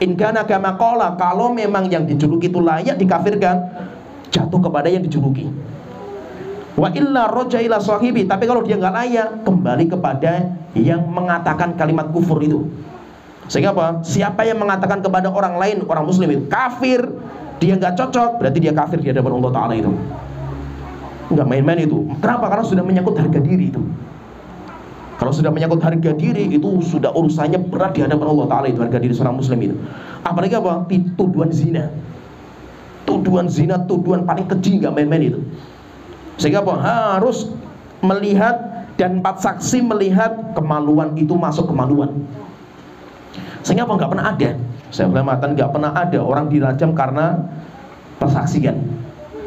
In kana kama qala, kalau memang yang dijuluki itu layak dikafirkan, jatuh kepada yang dijuluki. Wa illa roja ila sahibi, tapi kalau dia nggak layak, kembali kepada yang mengatakan kalimat kufur itu. Sehingga apa? Siapa yang mengatakan kepada orang lain, orang muslim itu kafir, dia nggak cocok, berarti dia kafir di hadapan Allah Ta'ala itu. Nggak main-main itu. Kenapa? Karena sudah menyangkut harga diri itu. Kalau sudah menyangkut harga diri itu sudah urusannya berat di hadapan Allah Ta'ala itu, harga diri seorang muslim itu. Apalagi apa? Tuduhan zina. Tuduhan zina, tuduhan paling keji, nggak main-main itu. Sehingga apa? Harus melihat, dan 4 saksi melihat kemaluan itu masuk kemaluan. Sehingga apa? Nggak pernah ada, saya bilang matan, nggak pernah ada orang dirajam karena persaksian,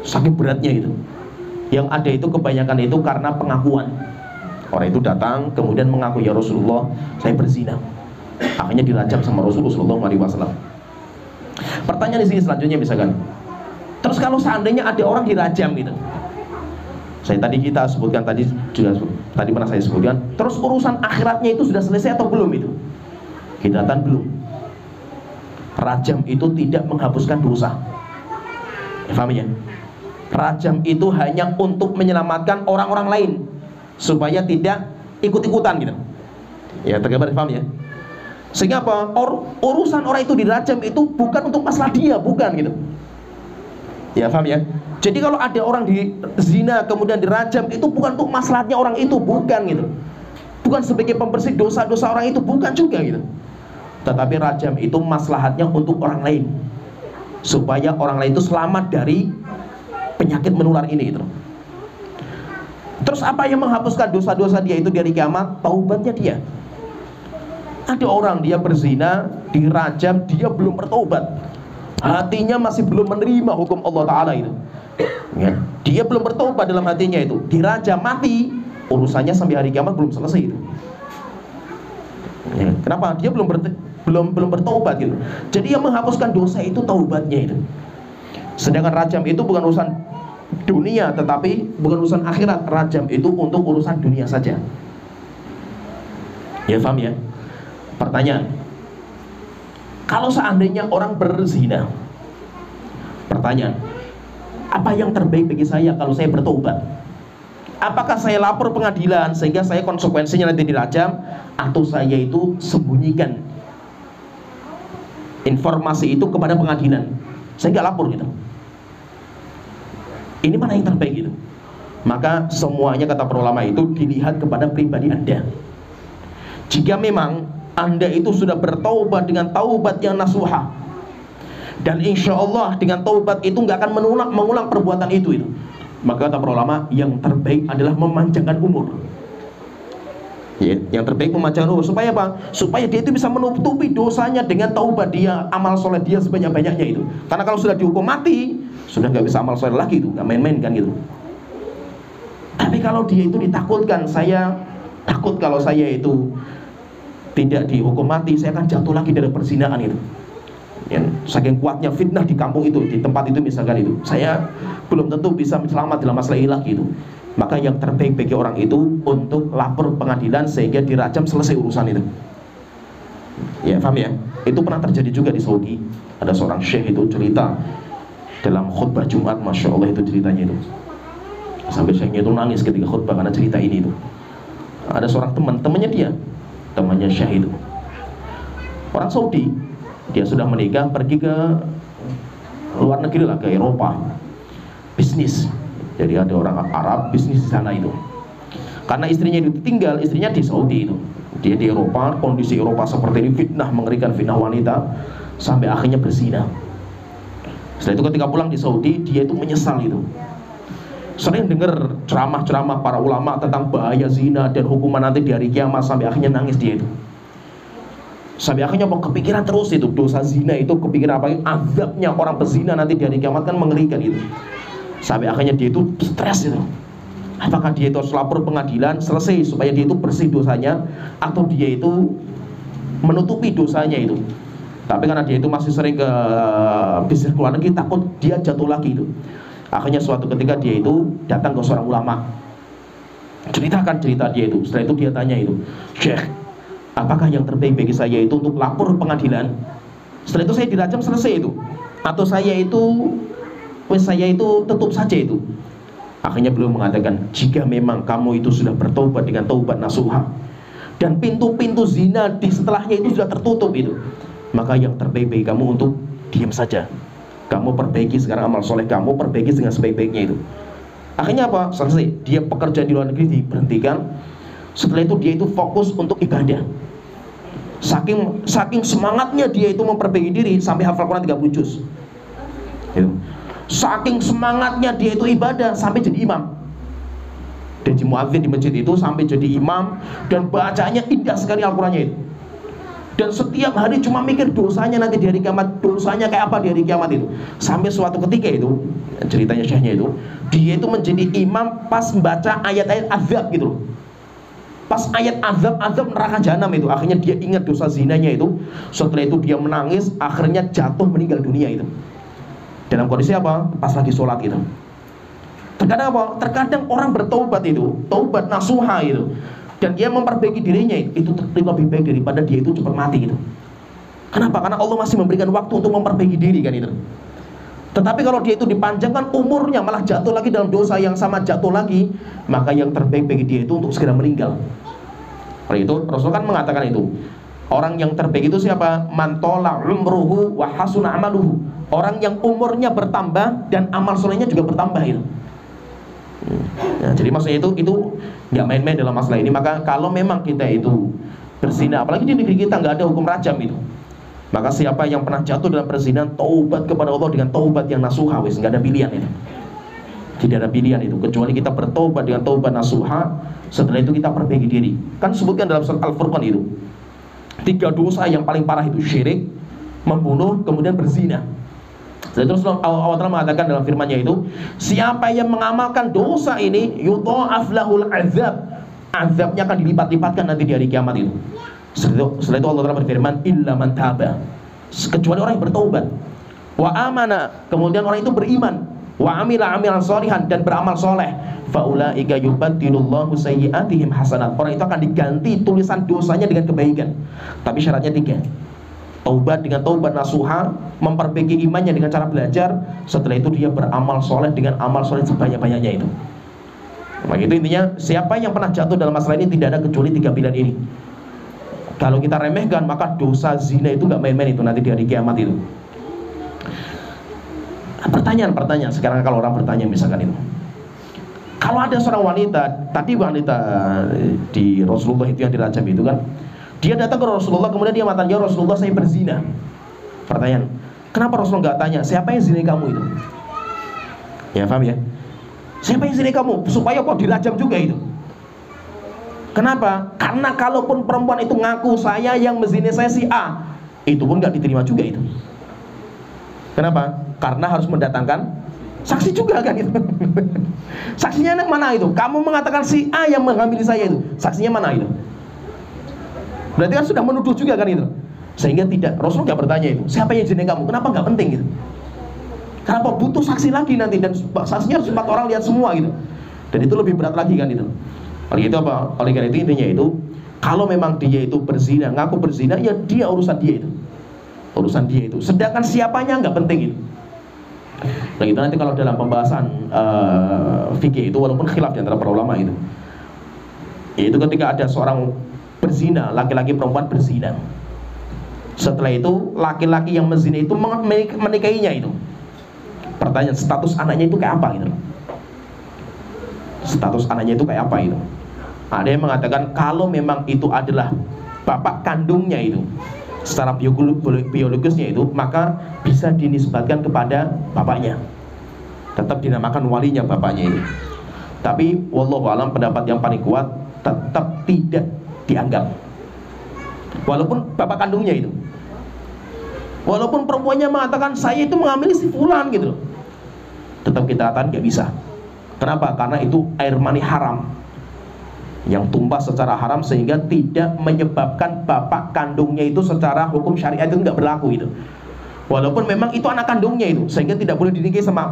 saking beratnya itu. Yang ada itu kebanyakan itu karena pengakuan. Orang itu datang kemudian mengaku, ya Rasulullah, saya berzina. Akhirnya dirajam sama Rasulullah SAW. Pertanyaan di sini selanjutnya misalkan, terus kalau seandainya ada orang dirajam gitu, kita sebutkan tadi pernah saya sebutkan, terus urusan akhiratnya itu sudah selesai atau belum itu? Kita katakan belum. Rajam itu tidak menghapuskan dosa. Paham ya? Rajam itu hanya untuk menyelamatkan orang-orang lain supaya tidak ikut-ikutan gitu. Ya, tergambar, paham ya? Sehingga apa? Urusan orang itu dirajam itu bukan untuk masalah dia, bukan gitu. Ya, paham ya? Jadi kalau ada orang di zina kemudian dirajam, itu bukan untuk masalahnya orang itu, bukan gitu. Bukan sebagai pembersih dosa-dosa orang itu, bukan juga gitu. Tetapi rajam itu maslahatnya untuk orang lain, supaya orang lain itu selamat dari penyakit menular ini gitu. Terus apa yang menghapuskan dosa-dosa dia itu di hari kiamat? Taubatnya dia. Ada orang dia berzina, dirajam, dia belum bertobat, hatinya masih belum menerima hukum Allah Ta'ala itu ya. Dia belum bertobat dalam hatinya itu, dirajam mati, urusannya sampai hari kiamat belum selesai itu ya. Kenapa? Dia belum bertobat gitu. Jadi yang menghapuskan dosa itu taubatnya itu. Sedangkan rajam itu bukan urusan dunia, tetapi bukan urusan akhirat. Rajam itu untuk urusan dunia saja. Ya, paham ya? Pertanyaan, kalau seandainya orang berzina, pertanyaan, apa yang terbaik bagi saya kalau saya bertobat? Apakah saya lapor pengadilan sehingga saya konsekuensinya nanti dirajam, atau saya itu sembunyikan informasi itu kepada pengadilan, saya nggak lapor gitu? Ini mana yang terbaik gitu? Maka semuanya, kata para ulama, itu dilihat kepada pribadi Anda. Jika memang Anda itu sudah bertaubat dengan taubat yang nasuha, dan insya Allah dengan taubat itu nggak akan mengulang perbuatan itu, maka kata para ulama, yang terbaik adalah memanjangkan umur. Ya, yang terbaik memanjangkan umur. Supaya apa? Supaya dia itu bisa menutupi dosanya dengan taubat dia, amal soleh dia sebanyak-banyaknya itu. Karena kalau sudah dihukum mati, sudah nggak bisa amal soleh lagi itu, nggak main-main kan gitu. Tapi kalau dia itu ditakutkan, saya takut kalau saya itu tidak dihukum mati, saya akan jatuh lagi dari perzinahan itu. Ya, saking kuatnya fitnah di kampung itu, di tempat itu misalkan itu, saya belum tentu bisa selamat dalam masalah ini lagi itu. Maka yang terbaik bagi orang itu untuk lapor pengadilan sehingga dirajam, selesai urusan itu. Ya, paham ya? Itu pernah terjadi juga di Saudi. Ada seorang syekh itu cerita dalam khutbah Jumat, masya Allah itu ceritanya itu. Sampai syekhnya itu nangis ketika khutbah karena cerita ini itu. Ada seorang temannya dia, temannya syekh itu, orang Saudi. Dia sudah menikah, pergi ke luar negeri lah, ke Eropa, bisnis. Jadi ada orang Arab bisnis di sana itu. Karena istrinya itu tinggal, istrinya di Saudi itu. Dia di Eropa, kondisi Eropa seperti ini, fitnah, mengerikan, fitnah wanita, sampai akhirnya berzina. Setelah itu ketika pulang di Saudi, dia itu menyesal itu. Sering dengar ceramah-ceramah para ulama tentang bahaya zina dan hukuman nanti di hari kiamat, sampai akhirnya nangis dia itu. Sampai akhirnya mau kepikiran terus itu, dosa zina itu kepikiran, apalagi azabnya orang berzina nanti di hari kiamat kan mengerikan itu. Sampai akhirnya dia itu stres itu. Apakah dia itu harus lapor pengadilan selesai supaya dia itu bersih dosanya, atau dia itu menutupi dosanya itu. Tapi karena dia itu masih sering ke bisnis keluar negeri, takut dia jatuh lagi itu. Akhirnya suatu ketika dia itu datang ke seorang ulama, ceritakan cerita dia itu. Setelah itu dia tanya itu, Syekh, apakah yang terbaik bagi saya itu untuk lapor pengadilan, setelah itu saya dirajam selesai itu, atau saya itu tutup saja itu? Akhirnya beliau mengatakan, jika memang kamu itu sudah bertobat dengan taubat nasuha, dan pintu-pintu zina di setelahnya itu sudah tertutup itu, maka yang terbaik bagi kamu untuk diam saja. Kamu perbaiki sekarang amal soleh kamu, perbaiki dengan sebaik-baiknya itu. Akhirnya apa? Selesai. Dia pekerjaan di luar negeri diberhentikan. Setelah itu dia itu fokus untuk ibadah. Saking semangatnya dia itu memperbaiki diri sampai hafal Quran 30 juz. Gitu. Saking semangatnya dia itu ibadah sampai jadi imam. Dan di muadzin di masjid itu sampai jadi imam, dan bacanya indah sekali Al-Qurannya itu. Dan setiap hari cuma mikir dosanya nanti di hari kiamat, dosanya kayak apa di hari kiamat itu. Sampai suatu ketika itu, ceritanya syekhnya itu, dia itu menjadi imam pas membaca ayat-ayat azab gitu loh. Pas ayat azab neraka jahanam itu, akhirnya dia ingat dosa zinanya itu. Setelah itu dia menangis, akhirnya jatuh meninggal dunia itu. Dalam kondisi apa? Pas lagi sholat itu. Terkadang apa? Terkadang orang bertaubat itu, taubat nasuha itu, dan dia memperbaiki dirinya, itu lebih baik daripada dia itu cepat mati gitu. Kenapa? Karena Allah masih memberikan waktu untuk memperbaiki diri kan itu. Tetapi kalau dia itu dipanjangkan umurnya, malah jatuh lagi dalam dosa yang sama, jatuh lagi, maka yang terbaik bagi dia itu untuk segera meninggal. Oleh itu Rasul kan mengatakan itu, orang yang terbaik itu siapa? Man tola umruhu wa hasuna amaluhu. Orang yang umurnya bertambah dan amal solehnya juga bertambah itu. Nah, jadi maksudnya itu nggak main-main dalam masalah ini. Maka kalau memang kita itu berzina, apalagi di negeri kita nggak ada hukum rajam itu, maka siapa yang pernah jatuh dalam perzinahan, taubat kepada Allah dengan taubat yang nasuha, wis nggak ada pilihan itu. Tidak ada pilihan itu, kecuali kita bertaubat dengan taubat nasuha. Setelah itu kita perbaiki diri. Kan disebutkan dalam surat Al-Furqan itu 3 dosa yang paling parah itu syirik, membunuh, kemudian berzina. Terus Allah Ta'ala mengatakan dalam firman-Nya itu, siapa yang mengamalkan dosa ini, yudha'af lahul azab, azabnya akan dilipat-lipatkan nanti di hari kiamat itu. Setelah itu Allah Ta'ala berfirman, illa man taba, kecuali orang yang bertaubat. wa amana, kemudian orang itu beriman, wa amila amilan sholihan, dan beramal soleh, faulaika yubaddilullahu sayyi'atihim hasanat, orang itu akan diganti tulisan dosanya dengan kebaikan. Tapi syaratnya 3. Taubat dengan taubat nasuha, memperbaiki imannya dengan cara belajar. Setelah itu dia beramal soleh dengan amal soleh sebanyak-banyaknya itu. Nah itu intinya, siapa yang pernah jatuh dalam masalah ini tidak ada kecuali 3 pilihan ini. Kalau kita remehkan, maka dosa zina itu gak main-main itu nanti di hari kiamat itu. Pertanyaan sekarang, kalau orang bertanya misalkan itu, kalau ada seorang wanita, tadi wanita di Rasulullah itu yang dirajam itu kan, dia datang ke Rasulullah, kemudian dia mengatakan, ya Rasulullah, saya berzina. Pertanyaan, kenapa Rasulullah nggak tanya, siapa yang zina kamu itu? Ya paham ya? Siapa yang zina kamu? Supaya kok dirajam juga itu. Kenapa? Karena kalaupun perempuan itu ngaku, saya yang menzina saya si A, itu pun nggak diterima juga itu. Kenapa? Karena harus mendatangkan saksi juga kan itu. Saksinya mana itu? Kamu mengatakan si A yang menghamili saya itu, saksinya mana itu? Berarti kan sudah menuduh juga kan itu. Sehingga tidak, Rasul nggak bertanya itu, siapa yang zina kamu? Kenapa nggak penting gitu? Kenapa butuh saksi lagi nanti, dan saksinya harus 4 orang lihat semua gitu. Dan itu lebih berat lagi kan itu. Oleh itu apa? Oleh karena itu intinya itu, kalau memang dia itu berzina, ngaku berzina, ya dia urusan dia itu. Urusan dia itu. Sedangkan siapanya nggak penting itu. Nah itu nanti kalau dalam pembahasan fikih itu, walaupun khilaf di antara para ulama itu, yaitu ketika ada seorang berzina, laki-laki perempuan berzina, setelah itu laki-laki yang menzina itu menikahinya itu. Pertanyaan, status anaknya itu kayak apa gitu? Status anaknya itu kayak apa itu? Ada yang mengatakan kalau memang itu adalah bapak kandungnya itu, secara biologisnya itu, maka bisa dinisbatkan kepada bapaknya, tetap dinamakan walinya bapaknya ini. Tapi wallahu alam, pendapat yang paling kuat tetap tidak dianggap, walaupun bapak kandungnya itu. Walaupun perempuannya mengatakan saya itu mengambil si fulan gitu, tetap kita katakan gak bisa. Kenapa? Karena itu air mani haram yang tumpah secara haram, sehingga tidak menyebabkan bapak kandungnya itu secara hukum syariat itu nggak berlaku itu. Walaupun memang itu anak kandungnya itu, sehingga tidak boleh dinikahi sama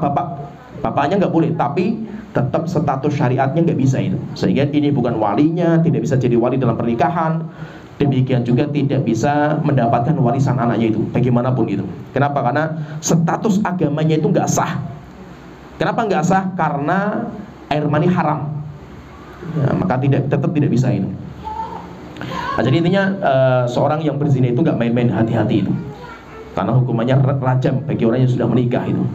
bapaknya nggak boleh, tapi tetap status syariatnya nggak bisa itu. Sehingga ini bukan walinya, tidak bisa jadi wali dalam pernikahan. Demikian juga tidak bisa mendapatkan warisan anaknya itu, bagaimanapun itu. Kenapa? Karena status agamanya itu nggak sah. Kenapa nggak sah? Karena air mani haram. Ya, maka tetap tidak bisa itu. Nah, jadi intinya seorang yang berzina itu nggak main-main, hati-hati itu. Karena hukumannya rajam bagi orang yang sudah menikah itu.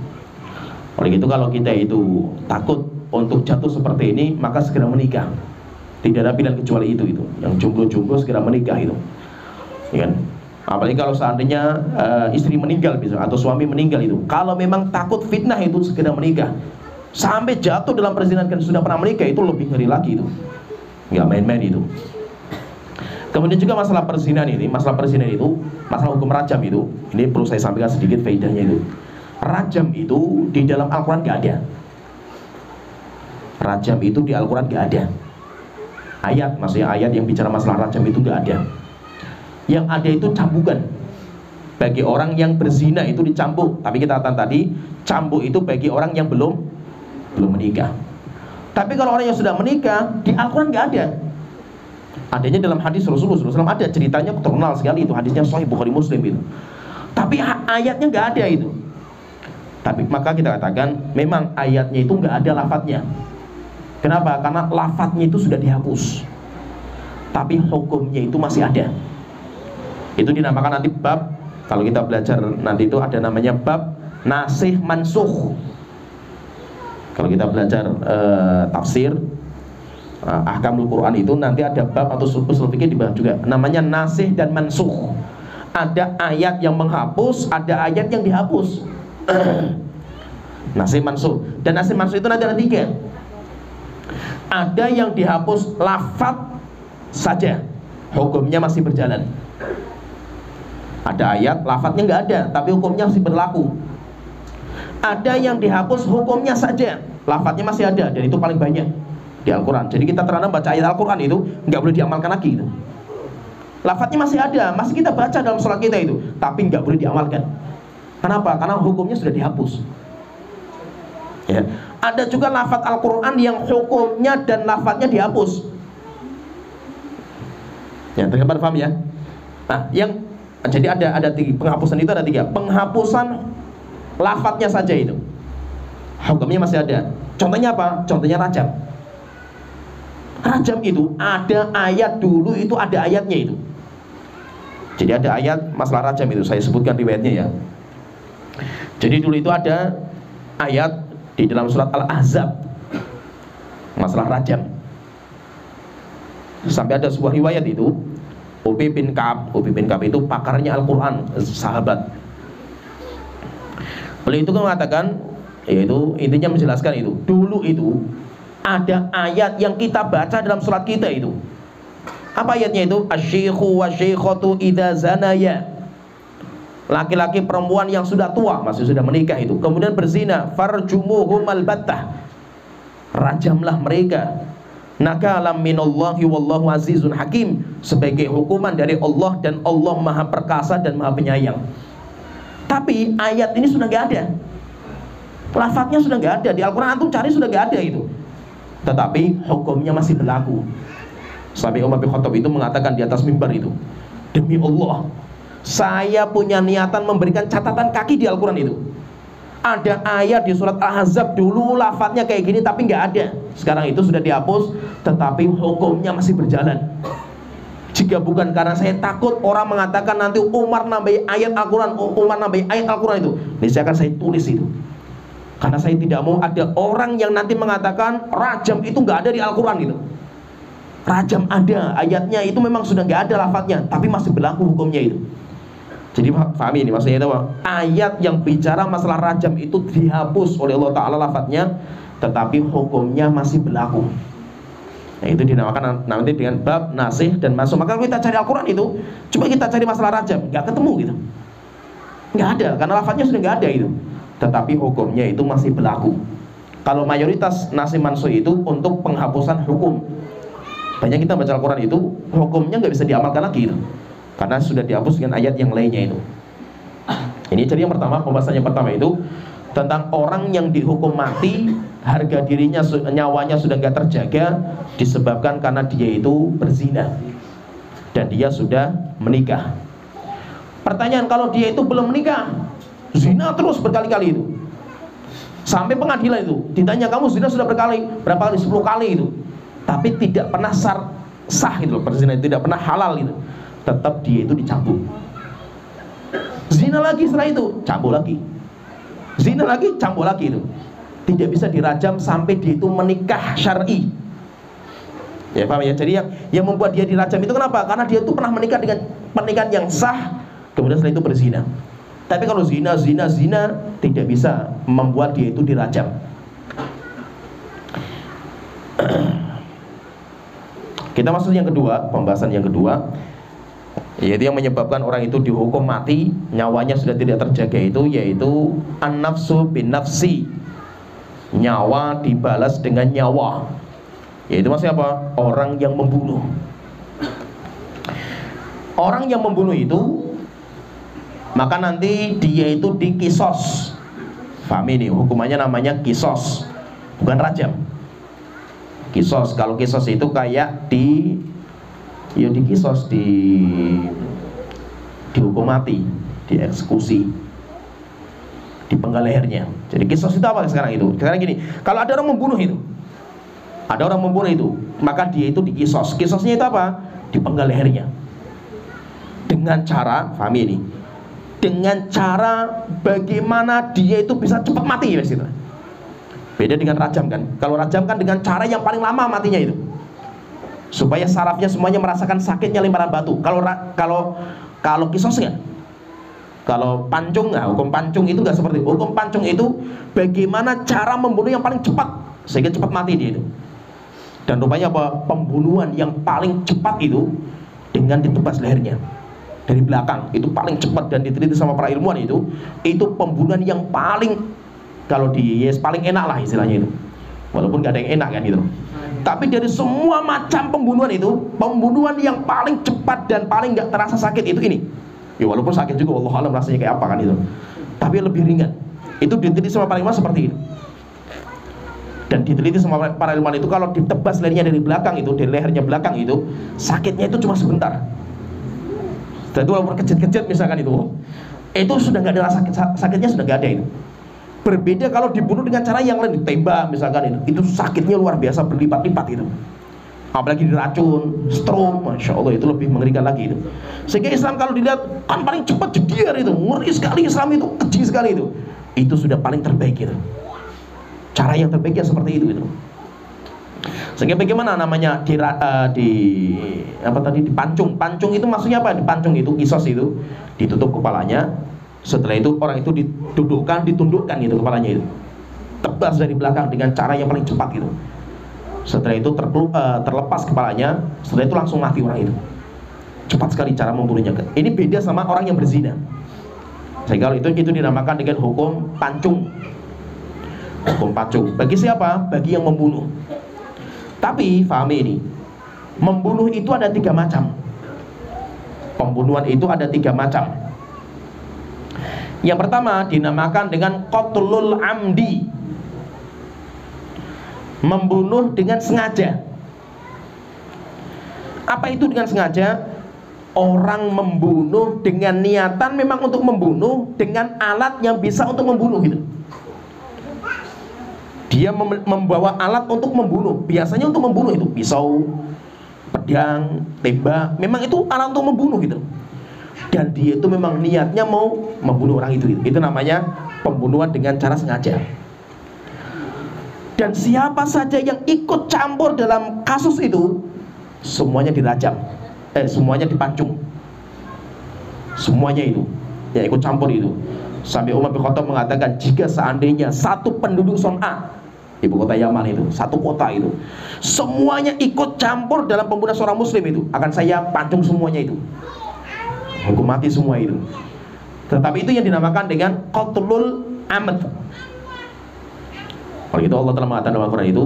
Oleh itu kalau kita itu takut untuk jatuh seperti ini, maka segera menikah. Tidak ada pilihan kecuali itu. Yang jomblo-jomblo segera menikah itu. Ya kan? Apalagi kalau seandainya istri meninggal misalnya, atau suami meninggal itu, kalau memang takut fitnah itu segera menikah. Sampai jatuh dalam perzinahan kan sudah pernah menikah, itu lebih ngeri lagi itu. Nggak main-main itu. Kemudian juga masalah perzinahan ini, masalah hukum rajam itu, ini perlu saya sampaikan sedikit faedahnya itu. Rajam itu di dalam Al-Quran nggak ada. Rajam itu di Al-Quran nggak ada. Maksudnya ayat yang bicara masalah rajam itu nggak ada. Yang ada itu cambukan. Bagi orang yang berzina itu dicambuk. Tapi kita katakan tadi, cambuk itu bagi orang yang belum menikah. Tapi kalau orang yang sudah menikah, di Al-Quran nggak ada. Adanya dalam hadis Rasulullah SAW, ada ceritanya terkenal sekali itu, hadisnya Sahih Bukhari Muslim itu. Tapi ayatnya nggak ada itu. Tapi maka kita katakan memang ayatnya itu nggak ada lafadznya. Kenapa? Karena lafadznya itu sudah dihapus, tapi hukumnya itu masih ada. Itu dinamakan nanti bab, kalau kita belajar nanti itu ada namanya bab nasih mansuh. Kalau kita belajar tafsir ahkamul Quran itu nanti ada bab atau usul fikih dibahas juga, namanya nasih dan mansuh. Ada ayat yang menghapus, ada ayat yang dihapus. Nasih mansuh. Dan nasih mansuh itu nanti ada 3. Ada yang dihapus lafadz saja, hukumnya masih berjalan. Ada ayat lafadznya nggak ada, tapi hukumnya masih berlaku. Ada yang dihapus hukumnya saja, lafadznya masih ada, dan itu paling banyak di Al-Quran. Jadi kita terkadang baca ayat Al-Quran itu nggak boleh diamalkan lagi itu. Lafadznya masih ada, masih kita baca dalam sholat kita itu, tapi nggak boleh diamalkan. Kenapa? Karena hukumnya sudah dihapus. Ya. Ada juga lafaz Al-Quran yang hukumnya dan lafaznya dihapus. Ya, teman-teman paham ya? Nah, jadi ada tiga, penghapusan itu ada tiga. Penghapusan lafaznya saja itu, hukumnya masih ada. Contohnya apa? Contohnya rajam. Rajam itu ada ayat dulu, itu ada ayatnya itu. Jadi ada ayat masalah rajam itu, saya sebutkan riwayatnya ya. Jadi dulu itu ada ayat di dalam surat Al-Ahzab masalah rajam. Sampai ada sebuah riwayat itu, Ubay bin Ka'ab itu pakarnya Al-Quran, sahabat. Beliau itu mengatakan, yaitu intinya menjelaskan itu, dulu itu ada ayat yang kita baca dalam surat kita itu. Apa ayatnya itu? Asy-syaikhu wasy-syaikhatu idza zanaya. Laki-laki perempuan yang sudah tua, masih sudah menikah itu, kemudian berzina, farjumuhum albattah. Rajamlah mereka. Nakalam minallahi wallahu azizun hakim, sebagai hukuman dari Allah, dan Allah Maha Perkasa dan Maha Penyayang. Tapi ayat ini sudah nggak ada, lafadznya sudah nggak ada di Al-Quran, antum cari sudah nggak ada itu. Tetapi hukumnya masih berlaku. Sampai Umar bin Khattab itu mengatakan di atas mimbar itu, demi Allah, saya punya niatan memberikan catatan kaki di Al-Quran itu. Ada ayat di surat Al-Ahzab dulu lafadznya kayak gini, tapi nggak ada. Sekarang itu sudah dihapus, tetapi hukumnya masih berjalan. Jika bukan karena saya takut orang mengatakan nanti Umar nambahi ayat Al-Quran, Umar nambahi ayat Al-Quran itu, niscaya akan saya tulis itu. Karena saya tidak mau ada orang yang nanti mengatakan rajam itu nggak ada di Al-Quran gitu. Rajam ada, ayatnya itu memang sudah nggak ada lafadznya, tapi masih berlaku hukumnya itu. Jadi pahami ini maksudnya itu, ayat yang bicara masalah rajam itu dihapus oleh Allah Ta'ala lafadznya, tetapi hukumnya masih berlaku. Nah, itu dinamakan nanti dengan bab nasih dan masuk. Maka kalau kita cari Al-Quran itu, coba kita cari masalah rajam, nggak ketemu gitu, nggak ada, karena lafadznya sudah nggak ada itu. Tetapi hukumnya itu masih berlaku. Kalau mayoritas nasih mansuh itu untuk penghapusan hukum. Banyak kita baca Al-Quran itu hukumnya nggak bisa diamalkan lagi itu, karena sudah dihapus dengan ayat yang lainnya itu. Ini jadi yang pertama, pembahasan yang pertama itu tentang orang yang dihukum mati, harga dirinya, nyawanya sudah nggak terjaga disebabkan karena dia itu berzina dan dia sudah menikah. Pertanyaan, kalau dia itu belum menikah, zina terus berkali-kali itu, sampai pengadilan itu ditanya, kamu zina sudah berapa kali? 10 kali itu, tapi tidak pernah sah itu loh, berzina itu tidak pernah halal itu, tetap dia itu dicambuk. Zina lagi setelah itu, cambuk lagi. Zina lagi, cambuk lagi itu. Tidak bisa dirajam sampai dia itu menikah syar'i. Ya paham ya? Jadi yang membuat dia dirajam itu kenapa? Karena dia itu pernah menikah dengan pernikahan yang sah, kemudian setelah itu berzina. Tapi kalau zina tidak bisa membuat dia itu dirajam. Kita masuk yang kedua, pembahasan yang kedua, yaitu yang menyebabkan orang itu dihukum mati, nyawanya sudah tidak terjaga itu, yaitu an-nafsu bin nafsi, nyawa dibalas dengan nyawa. Yaitu maksudnya apa? Orang yang membunuh. Orang yang membunuh itu, maka nanti dia itu dikisos. Paham ini? Hukumannya namanya kisos, bukan rajam. Kisos, kalau kisos itu kayak dikisos, dihukum mati, dieksekusi, dipenggal lehernya. Jadi kisos itu apa sekarang itu? Sekarang gini, kalau ada orang membunuh itu, maka dia itu dikisos. Kisosnya itu apa? Dipenggal lehernya. Dengan cara, paham ini? Dengan cara bagaimana dia itu bisa cepat mati, ya, gitu. Beda dengan rajam kan. Kalau rajam kan dengan cara yang paling lama matinya itu, supaya sarafnya semuanya merasakan sakitnya lemparan batu. Kalau kisos enggak. Kalau pancung, hukum pancung itu enggak seperti itu. Hukum pancung itu bagaimana cara membunuh yang paling cepat sehingga cepat mati dia itu. Dan rupanya apa? Pembunuhan yang paling cepat itu dengan ditebas lehernya dari belakang, itu paling cepat dan diteliti sama para ilmuwan itu pembunuhan yang paling, kalau paling enak lah istilahnya itu, walaupun gak ada yang enak kan gitu. Tapi dari semua macam pembunuhan itu, pembunuhan yang paling cepat dan paling gak terasa sakit itu ini. Ya walaupun sakit juga, Allah alam rasanya kayak apa kan itu. tapi lebih ringan. Itu diteliti sama para ilmuwan seperti itu. Dan diteliti sama para ilmuwan itu kalau ditebas lehernya dari belakang itu, dari lehernya belakang itu, sakitnya itu cuma sebentar. Dan itu walaupun kejut-kejut misalkan itu sudah nggak ada rasa sakitnya, sudah nggak ada itu. Berbeda kalau dibunuh dengan cara yang lain, ditembak misalkan itu sakitnya luar biasa berlipat-lipat itu. Apalagi diracun, stroke, masya Allah itu lebih mengerikan lagi itu. Sehingga Islam kalau dilihat kan paling cepat jediar itu, ngeri sekali Islam itu, keji sekali itu. Itu sudah paling terbaik itu. Cara yang terbaiknya seperti itu. Sehingga bagaimana namanya dipancung. Pancung itu maksudnya apa? Dipancung itu, kisos itu, ditutup kepalanya. Setelah itu orang itu ditundukkan itu kepalanya itu. Tebas dari belakang dengan cara yang paling cepat gitu. Setelah itu terlepas kepalanya. Setelah itu langsung mati orang itu. Cepat sekali cara membunuhnya. Ini beda sama orang yang berzina. Sehingga itu dinamakan dengan hukum pancung. Hukum pancung. Bagi siapa? Bagi yang membunuh. Tapi pahami ini, membunuh itu ada 3 macam. Pembunuhan itu ada 3 macam. Yang pertama dinamakan dengan qatlul amdi, membunuh dengan sengaja. Apa itu dengan sengaja? Orang membunuh dengan niatan memang untuk membunuh, dengan alat yang bisa untuk membunuh gitu. Dia membawa alat untuk membunuh. Biasanya untuk membunuh itu pisau, pedang, tembak. Memang itu alat untuk membunuh gitu. Dan dia itu memang niatnya mau membunuh orang itu. Itu namanya pembunuhan dengan cara sengaja. Dan siapa saja yang ikut campur dalam kasus itu, semuanya dirajam, semuanya dipancung. Semuanya itu yang ikut campur itu. Sampai Umar bin Khattab mengatakan, jika seandainya satu penduduk Son'a, ibu kota Yaman itu, satu kota itu, semuanya ikut campur dalam pembunuhan seorang muslim itu, akan saya pancung semuanya itu, hukum mati semua itu. Tetapi itu yang dinamakan dengan qatlul amd. Kalau itu Allah telah mengatakan dalam Al-Quran itu,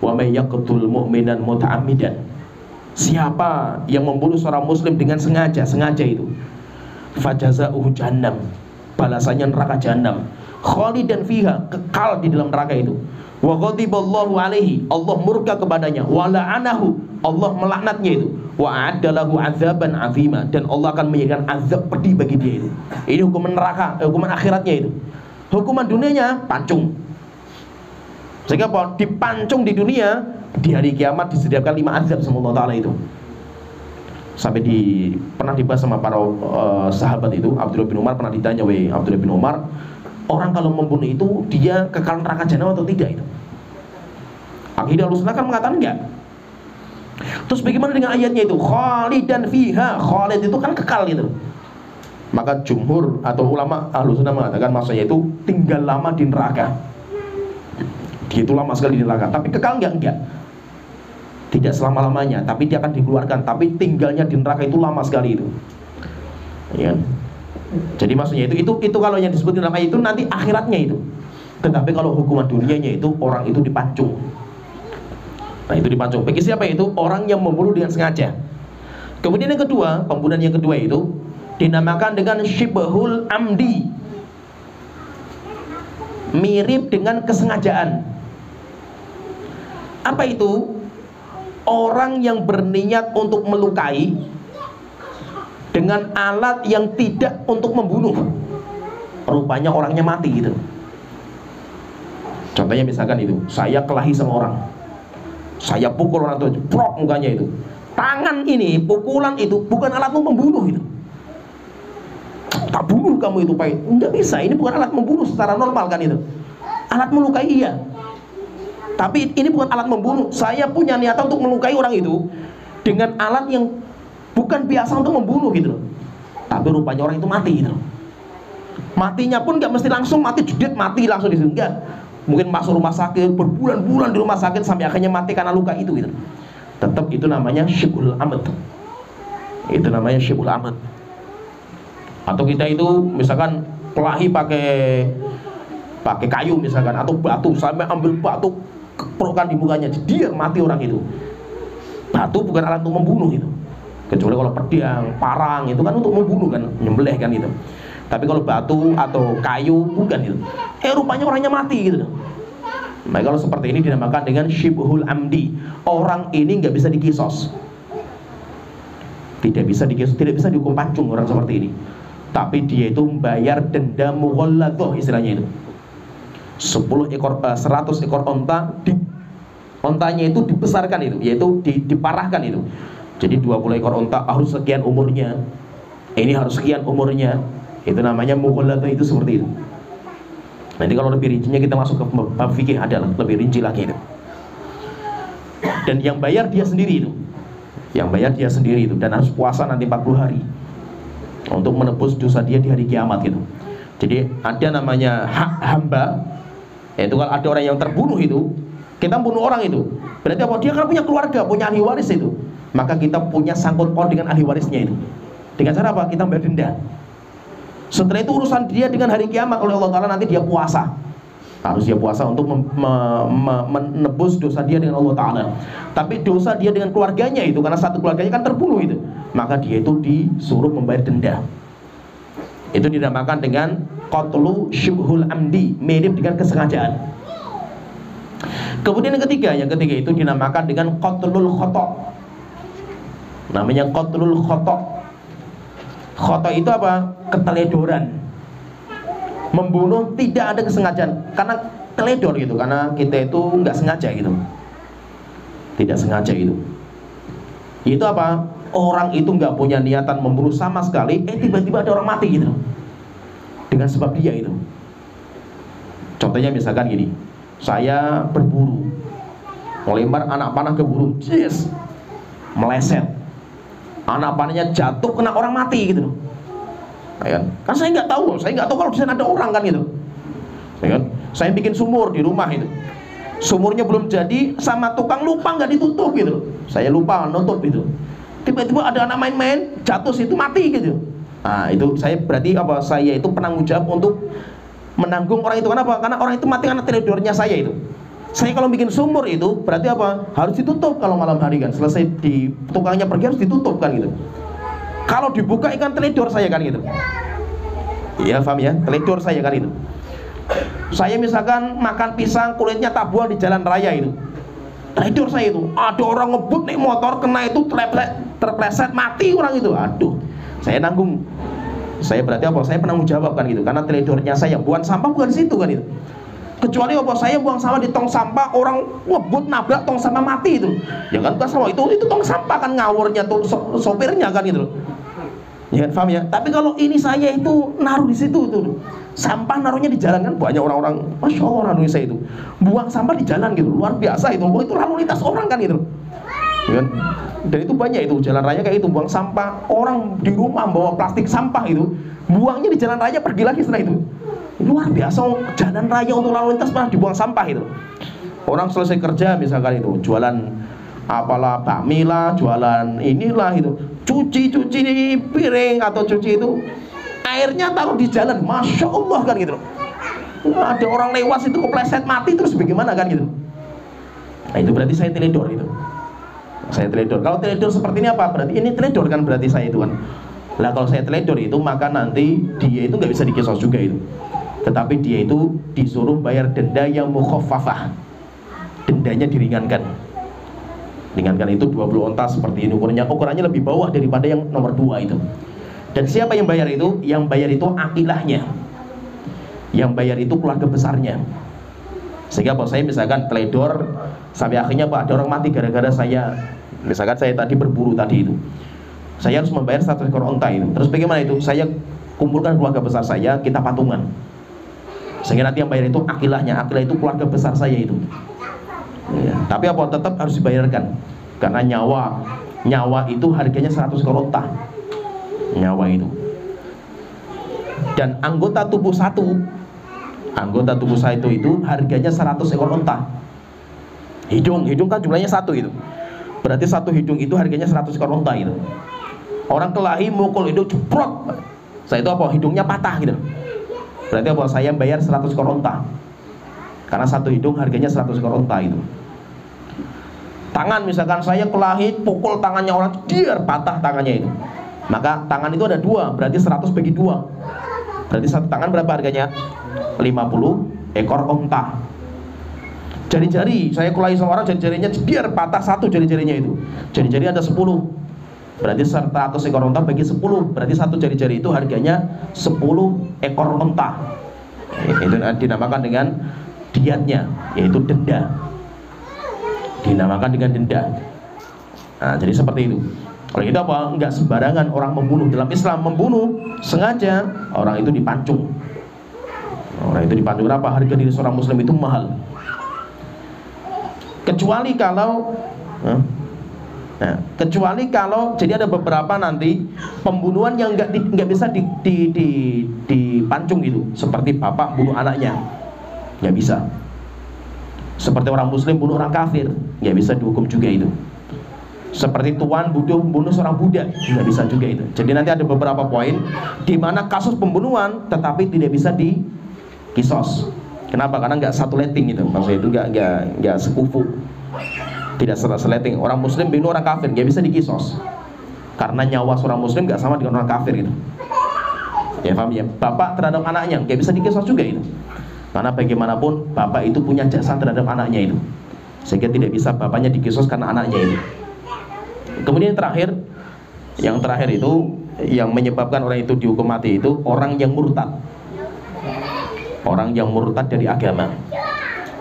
wa may yaqtul mu'minan muta'ammidan, siapa yang membunuh seorang muslim dengan sengaja itu, fajaza'uhu jahannam, balasannya neraka jahannam, khalidan fiha, kekal di dalam neraka itu. Wa ghadiballahu alaihi, Allah murka kepadanya, wa la'anahu, Allah melaknatnya itu, wa a'addalahu azaban azima, dan Allah akan menjadikan azab pedih bagi dia itu. Ini hukuman neraka, hukuman akhiratnya itu. Hukuman dunianya pancung. Sehingga apa? Dipancung di dunia, di hari kiamat disediakan 5 azab sama Allah Ta'ala itu. Sampai pernah dibahas sama para sahabat itu. Abdullah bin Umar pernah ditanya, Abdullah bin Umar, orang kalau membunuh itu dia kekal neraka jahanam atau tidak itu? Aqidah Ahlussunnah kan mengatakan enggak. Terus bagaimana dengan ayatnya itu? Khalidan fiha, khalid itu kan kekal gitu. Maka jumhur atau ulama Ahlussunnah mengatakan maksudnya itu tinggal lama di neraka. Dia itu lama sekali di neraka, tapi kekal enggak. Tidak selama-lamanya, tapi dia akan dikeluarkan, tapi tinggalnya di neraka itu lama sekali itu. Ya. Jadi maksudnya itu kalau yang disebut dalam ayat itu nanti akhiratnya itu. Tetapi kalau hukuman dunianya itu orang itu dipancung. Nah itu dipancung. Bagi siapa itu? Orang yang membunuh dengan sengaja. Kemudian yang kedua, pembunuhan yang kedua itu dinamakan dengan syibhul amdi, mirip dengan kesengajaan. Apa itu? Orang yang berniat untuk melukai dengan alat yang tidak untuk membunuh. Rupanya orangnya mati gitu. Contohnya misalkan itu, saya kelahi sama orang, saya pukul orang itu, prok mukanya itu. Tangan ini, pukulan itu bukan alat untuk membunuh itu. Tak bunuh kamu itu, Pak. Enggak bisa, ini bukan alat membunuh secara normal kan itu. Alat melukai iya, tapi ini bukan alat membunuh. Saya punya niatan untuk melukai orang itu dengan alat yang bukan biasa untuk membunuh gitu loh. Tapi rupanya orang itu mati gitu loh. Matinya pun gak mesti langsung mati jedit mati langsung di situ, enggak. Mungkin masuk rumah sakit, berbulan-bulan di rumah sakit sampai akhirnya mati karena luka itu gitu. Tetap itu namanya syibhul amd. Itu namanya syibhul amd. Atau kita itu misalkan kelahi pakai kayu misalkan, atau batu, sampai ambil batu keprokan di mukanya, dia mati orang itu. Batu bukan alat untuk membunuh itu, kecuali kalau pedang, parang itu kan untuk membunuh kan, nyembelih kan gitu. Tapi kalau batu atau kayu bukan itu. Rupanya orangnya mati gitu. Nah, kalau seperti ini dinamakan dengan syibhul amdi. Orang ini nggak bisa dikisos. Tidak bisa dikisos, tidak bisa dihukum pancung orang seperti ini. Tapi dia itu membayar denda mughalladhah istilahnya itu. 100 ekor onta, ontanya itu dibesarkan itu, yaitu diparahkan itu. Jadi 20 ekor onta harus sekian umurnya. Ini harus sekian umurnya. Itu namanya mughalladhah, itu seperti itu. Nanti kalau lebih rincinya kita masuk ke bab fikih, ada lebih rinci lagi itu. Dan yang bayar dia sendiri itu. Yang bayar dia sendiri itu, dan harus puasa nanti 40 hari untuk menebus dosa dia di hari kiamat gitu. Jadi ada namanya hak hamba, yaitu kalau ada orang yang terbunuh itu, kita bunuh orang itu, berarti apa? Dia kan punya keluarga, punya ahli waris itu. Maka kita punya sangkut paut dengan ahli warisnya itu. Dengan cara apa? Kita bayar denda. Setelah itu urusan dia dengan hari kiamat oleh Allah Ta'ala, nanti dia puasa. Harus dia puasa untuk menebus dosa dia dengan Allah Ta'ala. Tapi dosa dia dengan keluarganya itu, karena satu keluarganya kan terbunuh itu, maka dia itu disuruh membayar denda. Itu dinamakan dengan qatlu syibhul amdi, mirip dengan kesengajaan. Kemudian yang ketiga itu dinamakan dengan qatlul khata'. Namanya qatlul khata'. Khata' itu apa? Keteledoran. Membunuh tidak ada kesengajaan, karena teledor gitu, karena kita itu nggak sengaja gitu, tidak sengaja itu. Itu apa? Orang itu nggak punya niatan membunuh sama sekali, tiba-tiba ada orang mati gitu, dengan sebab dia itu. Contohnya misalkan gini, saya berburu, melempar anak panah ke burung, yes, meleset, anak panahnya jatuh kena orang mati gitu. Kan saya nggak tahu kalau di sana ada orang kan gitu. Saya bikin sumur di rumah itu, sumurnya belum jadi, sama tukang lupa nggak ditutup gitu. Saya lupa nutup itu. Tiba-tiba ada anak main-main jatuh situ mati gitu. Nah itu saya berarti apa? Saya itu penanggung jawab untuk menanggung orang itu. Kenapa? Karena orang itu mati karena teledornya saya itu. Saya kalau bikin sumur itu berarti apa? Harus ditutup kalau malam hari kan. Selesai di tukangnya pergi harus ditutup kan gitu. Kalau dibuka ikan teledor saya kan gitu. Iya paham ya? Teledor saya kan itu. Saya misalkan makan pisang kulitnya tak buang di jalan raya itu, teledor saya itu. Ada orang ngebut naik motor kena itu, terpleset mati orang itu. Aduh, saya nanggung. Saya berarti apa? Saya penanggung jawab kan gitu. Karena teledornya saya, buang sampah bukan di situ kan itu. Kecuali apa? Saya buang sampah di tong sampah, orang ngebut nabrak tong sampah mati itu. Ya kan sama itu tong sampah kan ngawurnya tuh sopirnya kan gitu. Ya paham ya? Tapi kalau ini saya itu naruh di situ tuh, sampah naruhnya di jalan kan, banyak orang-orang, masya Allah orang Indonesia itu buang sampah di jalan gitu, luar biasa itu. Itu lalu lintas orang kan gitu. Ya, dan itu banyak itu jalan raya kayak itu, buang sampah. Orang di rumah bawa plastik sampah itu, buangnya di jalan raya, pergi lagi setelah itu. Luar biasa, jalan raya untuk lalu lintas malah dibuang sampah itu. Orang selesai kerja misalkan itu jualan apalah bakmi lah, jualan inilah itu, cuci piring atau cuci itu, airnya taruh di jalan, masya Allah kan gitu. Ada orang lewat itu kepleset mati terus bagaimana kan gitu. Nah itu berarti saya teledor itu. Saya teledor. Kalau teledor seperti ini apa? Berarti ini teledor kan, berarti saya itu kan. Lah kalau saya teledor itu maka nanti dia itu nggak bisa dikisos juga itu. Tetapi dia itu disuruh bayar denda yang mukhaffafah. Dendanya diringankan. Ringankan itu 20 onta seperti ini ukurannya lebih bawah daripada yang nomor 2 itu. Dan siapa yang bayar itu? Yang bayar itu akilahnya. Yang bayar itu keluarga besarnya. Sehingga kalau saya misalkan teledor sampai akhirnya Pak ada orang mati gara-gara saya, misalkan saya tadi berburu tadi itu, saya harus membayar 100 ekor onta itu. Terus bagaimana itu? Saya kumpulkan keluarga besar saya, kita patungan. Sehingga nanti yang bayar itu akilahnya. Akilah itu keluarga besar saya itu. Ya, tapi apa? Tetap harus dibayarkan. Karena nyawa itu harganya 100 ekor onta. Nyawa itu. Dan anggota tubuh satu itu harganya 100 ekor onta. Hidung kan jumlahnya 1 itu. Berarti satu hidung itu harganya 100 ekor onta itu. Orang kelahi mukul hidung jeprot, saya itu apa? Hidungnya patah gitu. Berarti apa? Saya bayar 100 ekor onta. Karena satu hidung harganya 100 ekor onta itu. Tangan misalkan saya kelahi pukul tangannya orang, dia patah tangannya itu. Maka tangan itu ada 2, berarti 100 bagi 2. Berarti satu tangan berapa harganya? 50 ekor unta. Jari-jari, saya kulai sama orang jari-jarinya biar patah satu jari-jarinya itu. Jari-jari ada 10. Berarti 100 ekor unta bagi 10. Berarti satu jari-jari itu harganya 10 ekor unta. Itu dinamakan dengan diatnya, yaitu denda. Dinamakan dengan denda. Nah, jadi seperti itu. Oleh itu apa? Enggak sembarangan orang membunuh. Dalam Islam membunuh sengaja, orang itu dipancung. Orang itu dipancung. Kenapa? Harga diri seorang muslim itu mahal. Kecuali kalau jadi ada beberapa nanti pembunuhan yang nggak bisa dipancung itu, seperti bapak bunuh anaknya, nggak bisa. Seperti orang muslim bunuh orang kafir, nggak bisa dihukum juga itu. Seperti tuan bunuh seorang budak, nggak bisa juga itu. Jadi nanti ada beberapa poin di mana kasus pembunuhan tetapi tidak bisa dikisos. Kenapa? Karena nggak satu letting itu, maksudnya itu nggak sekufu, tidak seleting. Orang muslim bunuh orang kafir nggak bisa dikisos, karena nyawa seorang muslim nggak sama dengan orang kafir itu. Ya paham ya? Bapak terhadap anaknya nggak bisa dikisos juga itu, karena bagaimanapun bapak itu punya jasa terhadap anaknya itu, sehingga tidak bisa bapaknya dikisos karena anaknya itu. Kemudian yang terakhir itu yang menyebabkan orang itu dihukum mati itu orang yang murtad. Orang yang murtad dari agama.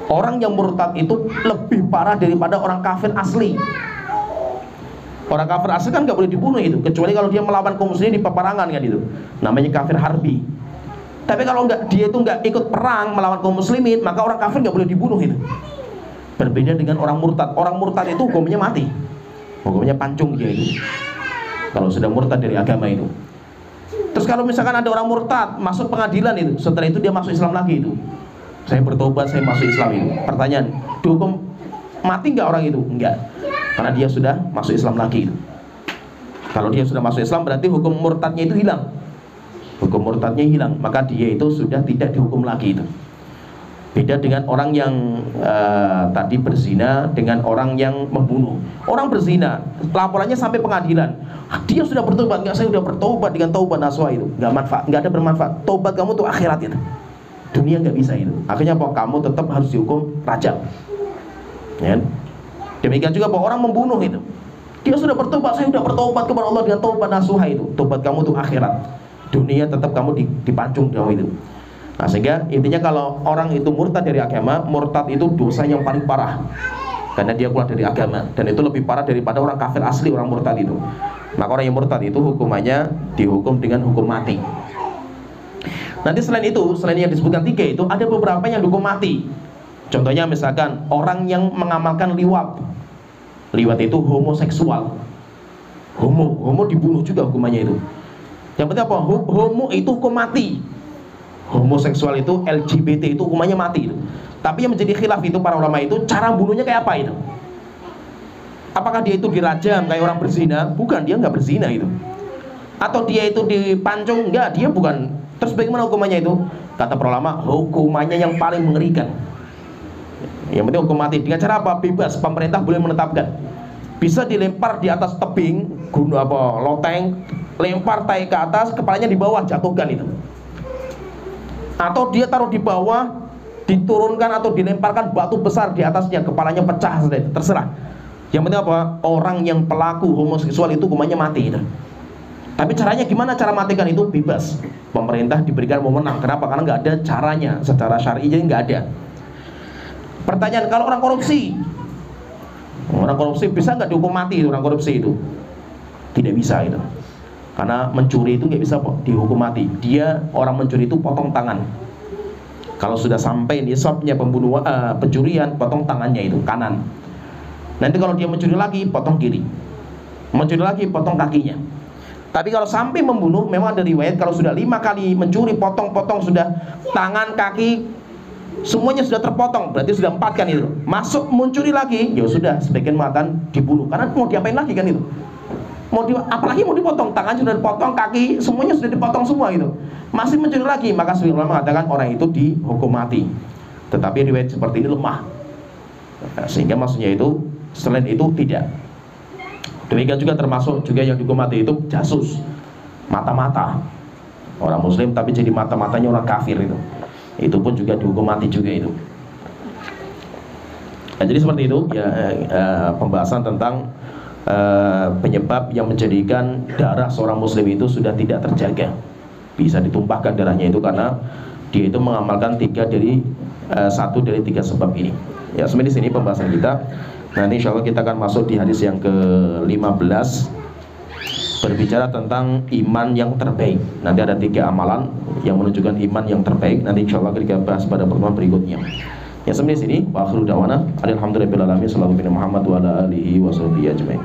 Orang yang murtad itu lebih parah daripada orang kafir asli. Orang kafir asli kan nggak boleh dibunuh itu, kecuali kalau dia melawan kaum muslimin di peperangan kan itu, namanya kafir harbi. Tapi kalau dia itu nggak ikut perang melawan kaum muslimin, maka orang kafir nggak boleh dibunuh itu. Berbeda dengan orang murtad. Orang murtad itu hukumnya mati, hukumnya pancung dia itu, kalau sudah murtad dari agama itu. Terus kalau misalkan ada orang murtad masuk pengadilan itu, setelah itu dia masuk Islam lagi itu, saya bertobat, saya masuk Islam itu. Pertanyaan, dihukum mati nggak orang itu? Enggak, karena dia sudah masuk Islam lagi itu. Kalau dia sudah masuk Islam berarti hukum murtadnya itu hilang. Hukum murtadnya hilang, maka dia itu sudah tidak dihukum lagi itu. Beda dengan orang yang tadi berzina dengan orang yang membunuh. Orang berzina, laporannya sampai pengadilan. Dia sudah bertobat, enggak, saya sudah bertobat dengan taubat nasuha itu. Enggak manfaat, enggak ada bermanfaat. Taubat kamu tuh akhirat itu. Dunia enggak bisa itu. Akhirnya apa? Kamu tetap harus dihukum rajam. Ya. Demikian juga bahwa orang membunuh itu. Dia sudah bertobat, saya sudah bertobat kepada Allah dengan taubat nasuha itu. Taubat kamu tuh akhirat. Dunia tetap kamu dipancung kamu itu. Nah, sehingga intinya kalau orang itu murtad dari agama, murtad itu dosa yang paling parah, karena dia keluar dari agama, dan itu lebih parah daripada orang kafir asli, orang murtad itu. Maka orang yang murtad itu hukumannya dihukum dengan hukum mati. Nanti selain itu, selain yang disebutkan 3 itu, ada beberapa yang dihukum mati. Contohnya misalkan orang yang mengamalkan liwat. Liwat itu homoseksual. Homo dibunuh juga hukumannya itu. Yang penting apa? Homo itu hukum mati. Homoseksual itu, LGBT itu hukumannya mati itu. Tapi yang menjadi khilaf itu para ulama itu, cara bunuhnya kayak apa itu? Apakah dia itu dirajam kayak orang berzina? Bukan, dia nggak berzina itu. Atau dia itu dipancung? Enggak, dia bukan. Terus bagaimana hukumannya itu? Kata para ulama, hukumannya yang paling mengerikan. Yang penting hukum mati. Dengan cara apa? Bebas, pemerintah boleh menetapkan. Bisa dilempar di atas tebing, gunung apa, loteng, lempar tai ke atas, kepalanya di bawah, jatuhkan itu. Atau dia taruh di bawah, diturunkan atau dilemparkan batu besar di atasnya, kepalanya pecah, terserah. Yang penting apa? Orang yang pelaku homoseksual itu hukumannya mati itu. Tapi caranya gimana cara matikan itu? Bebas. Pemerintah diberikan wewenang. Kenapa? Karena nggak ada caranya secara syar'i, jadi nggak ada. Pertanyaan, kalau orang korupsi bisa nggak dihukum mati itu, orang korupsi itu? Tidak bisa itu. Karena mencuri itu nggak bisa dihukum mati. Dia orang mencuri itu potong tangan. Kalau sudah sampai nisabnya pencurian, potong tangannya itu kanan. Nanti kalau dia mencuri lagi, potong kiri. Mencuri lagi, potong kakinya. Tapi kalau sampai membunuh, memang ada riwayat kalau sudah 5 kali mencuri, potong-potong sudah tangan, kaki, semuanya sudah terpotong, berarti sudah 4 kan itu. Masuk mencuri lagi, ya sudah, sebagian akan dibunuh. Karena mau diapain lagi kan itu? Apalagi mau dipotong, tangan sudah dipotong, kaki semuanya sudah dipotong semua itu, masih mencuri lagi, maka sebagian ulama mengatakan orang itu dihukum mati. Tetapi riwayat seperti ini lemah, sehingga maksudnya itu selain itu tidak. Demikian juga termasuk juga yang dihukum mati itu jasus, mata-mata. orang muslim tapi jadi mata-matanya orang kafir itu pun juga dihukum mati juga itu. Nah, jadi seperti itu ya, pembahasan tentang penyebab yang menjadikan darah seorang muslim itu sudah tidak terjaga, bisa ditumpahkan darahnya itu karena dia itu mengamalkan satu dari tiga sebab ini. Ya, sampai di sini pembahasan kita. Nanti insya Allah kita akan masuk di hadis yang ke-15, berbicara tentang iman yang terbaik. Nanti ada 3 amalan yang menunjukkan iman yang terbaik. Nanti insya Allah kita bahas pada pertemuan berikutnya. Ya, sampai di sini. Wa akhiru da'wana alhamdulillahirabbil alamin. Sallallahu alaihi Muhammad wa ala alihi wa sahbihi ajmain.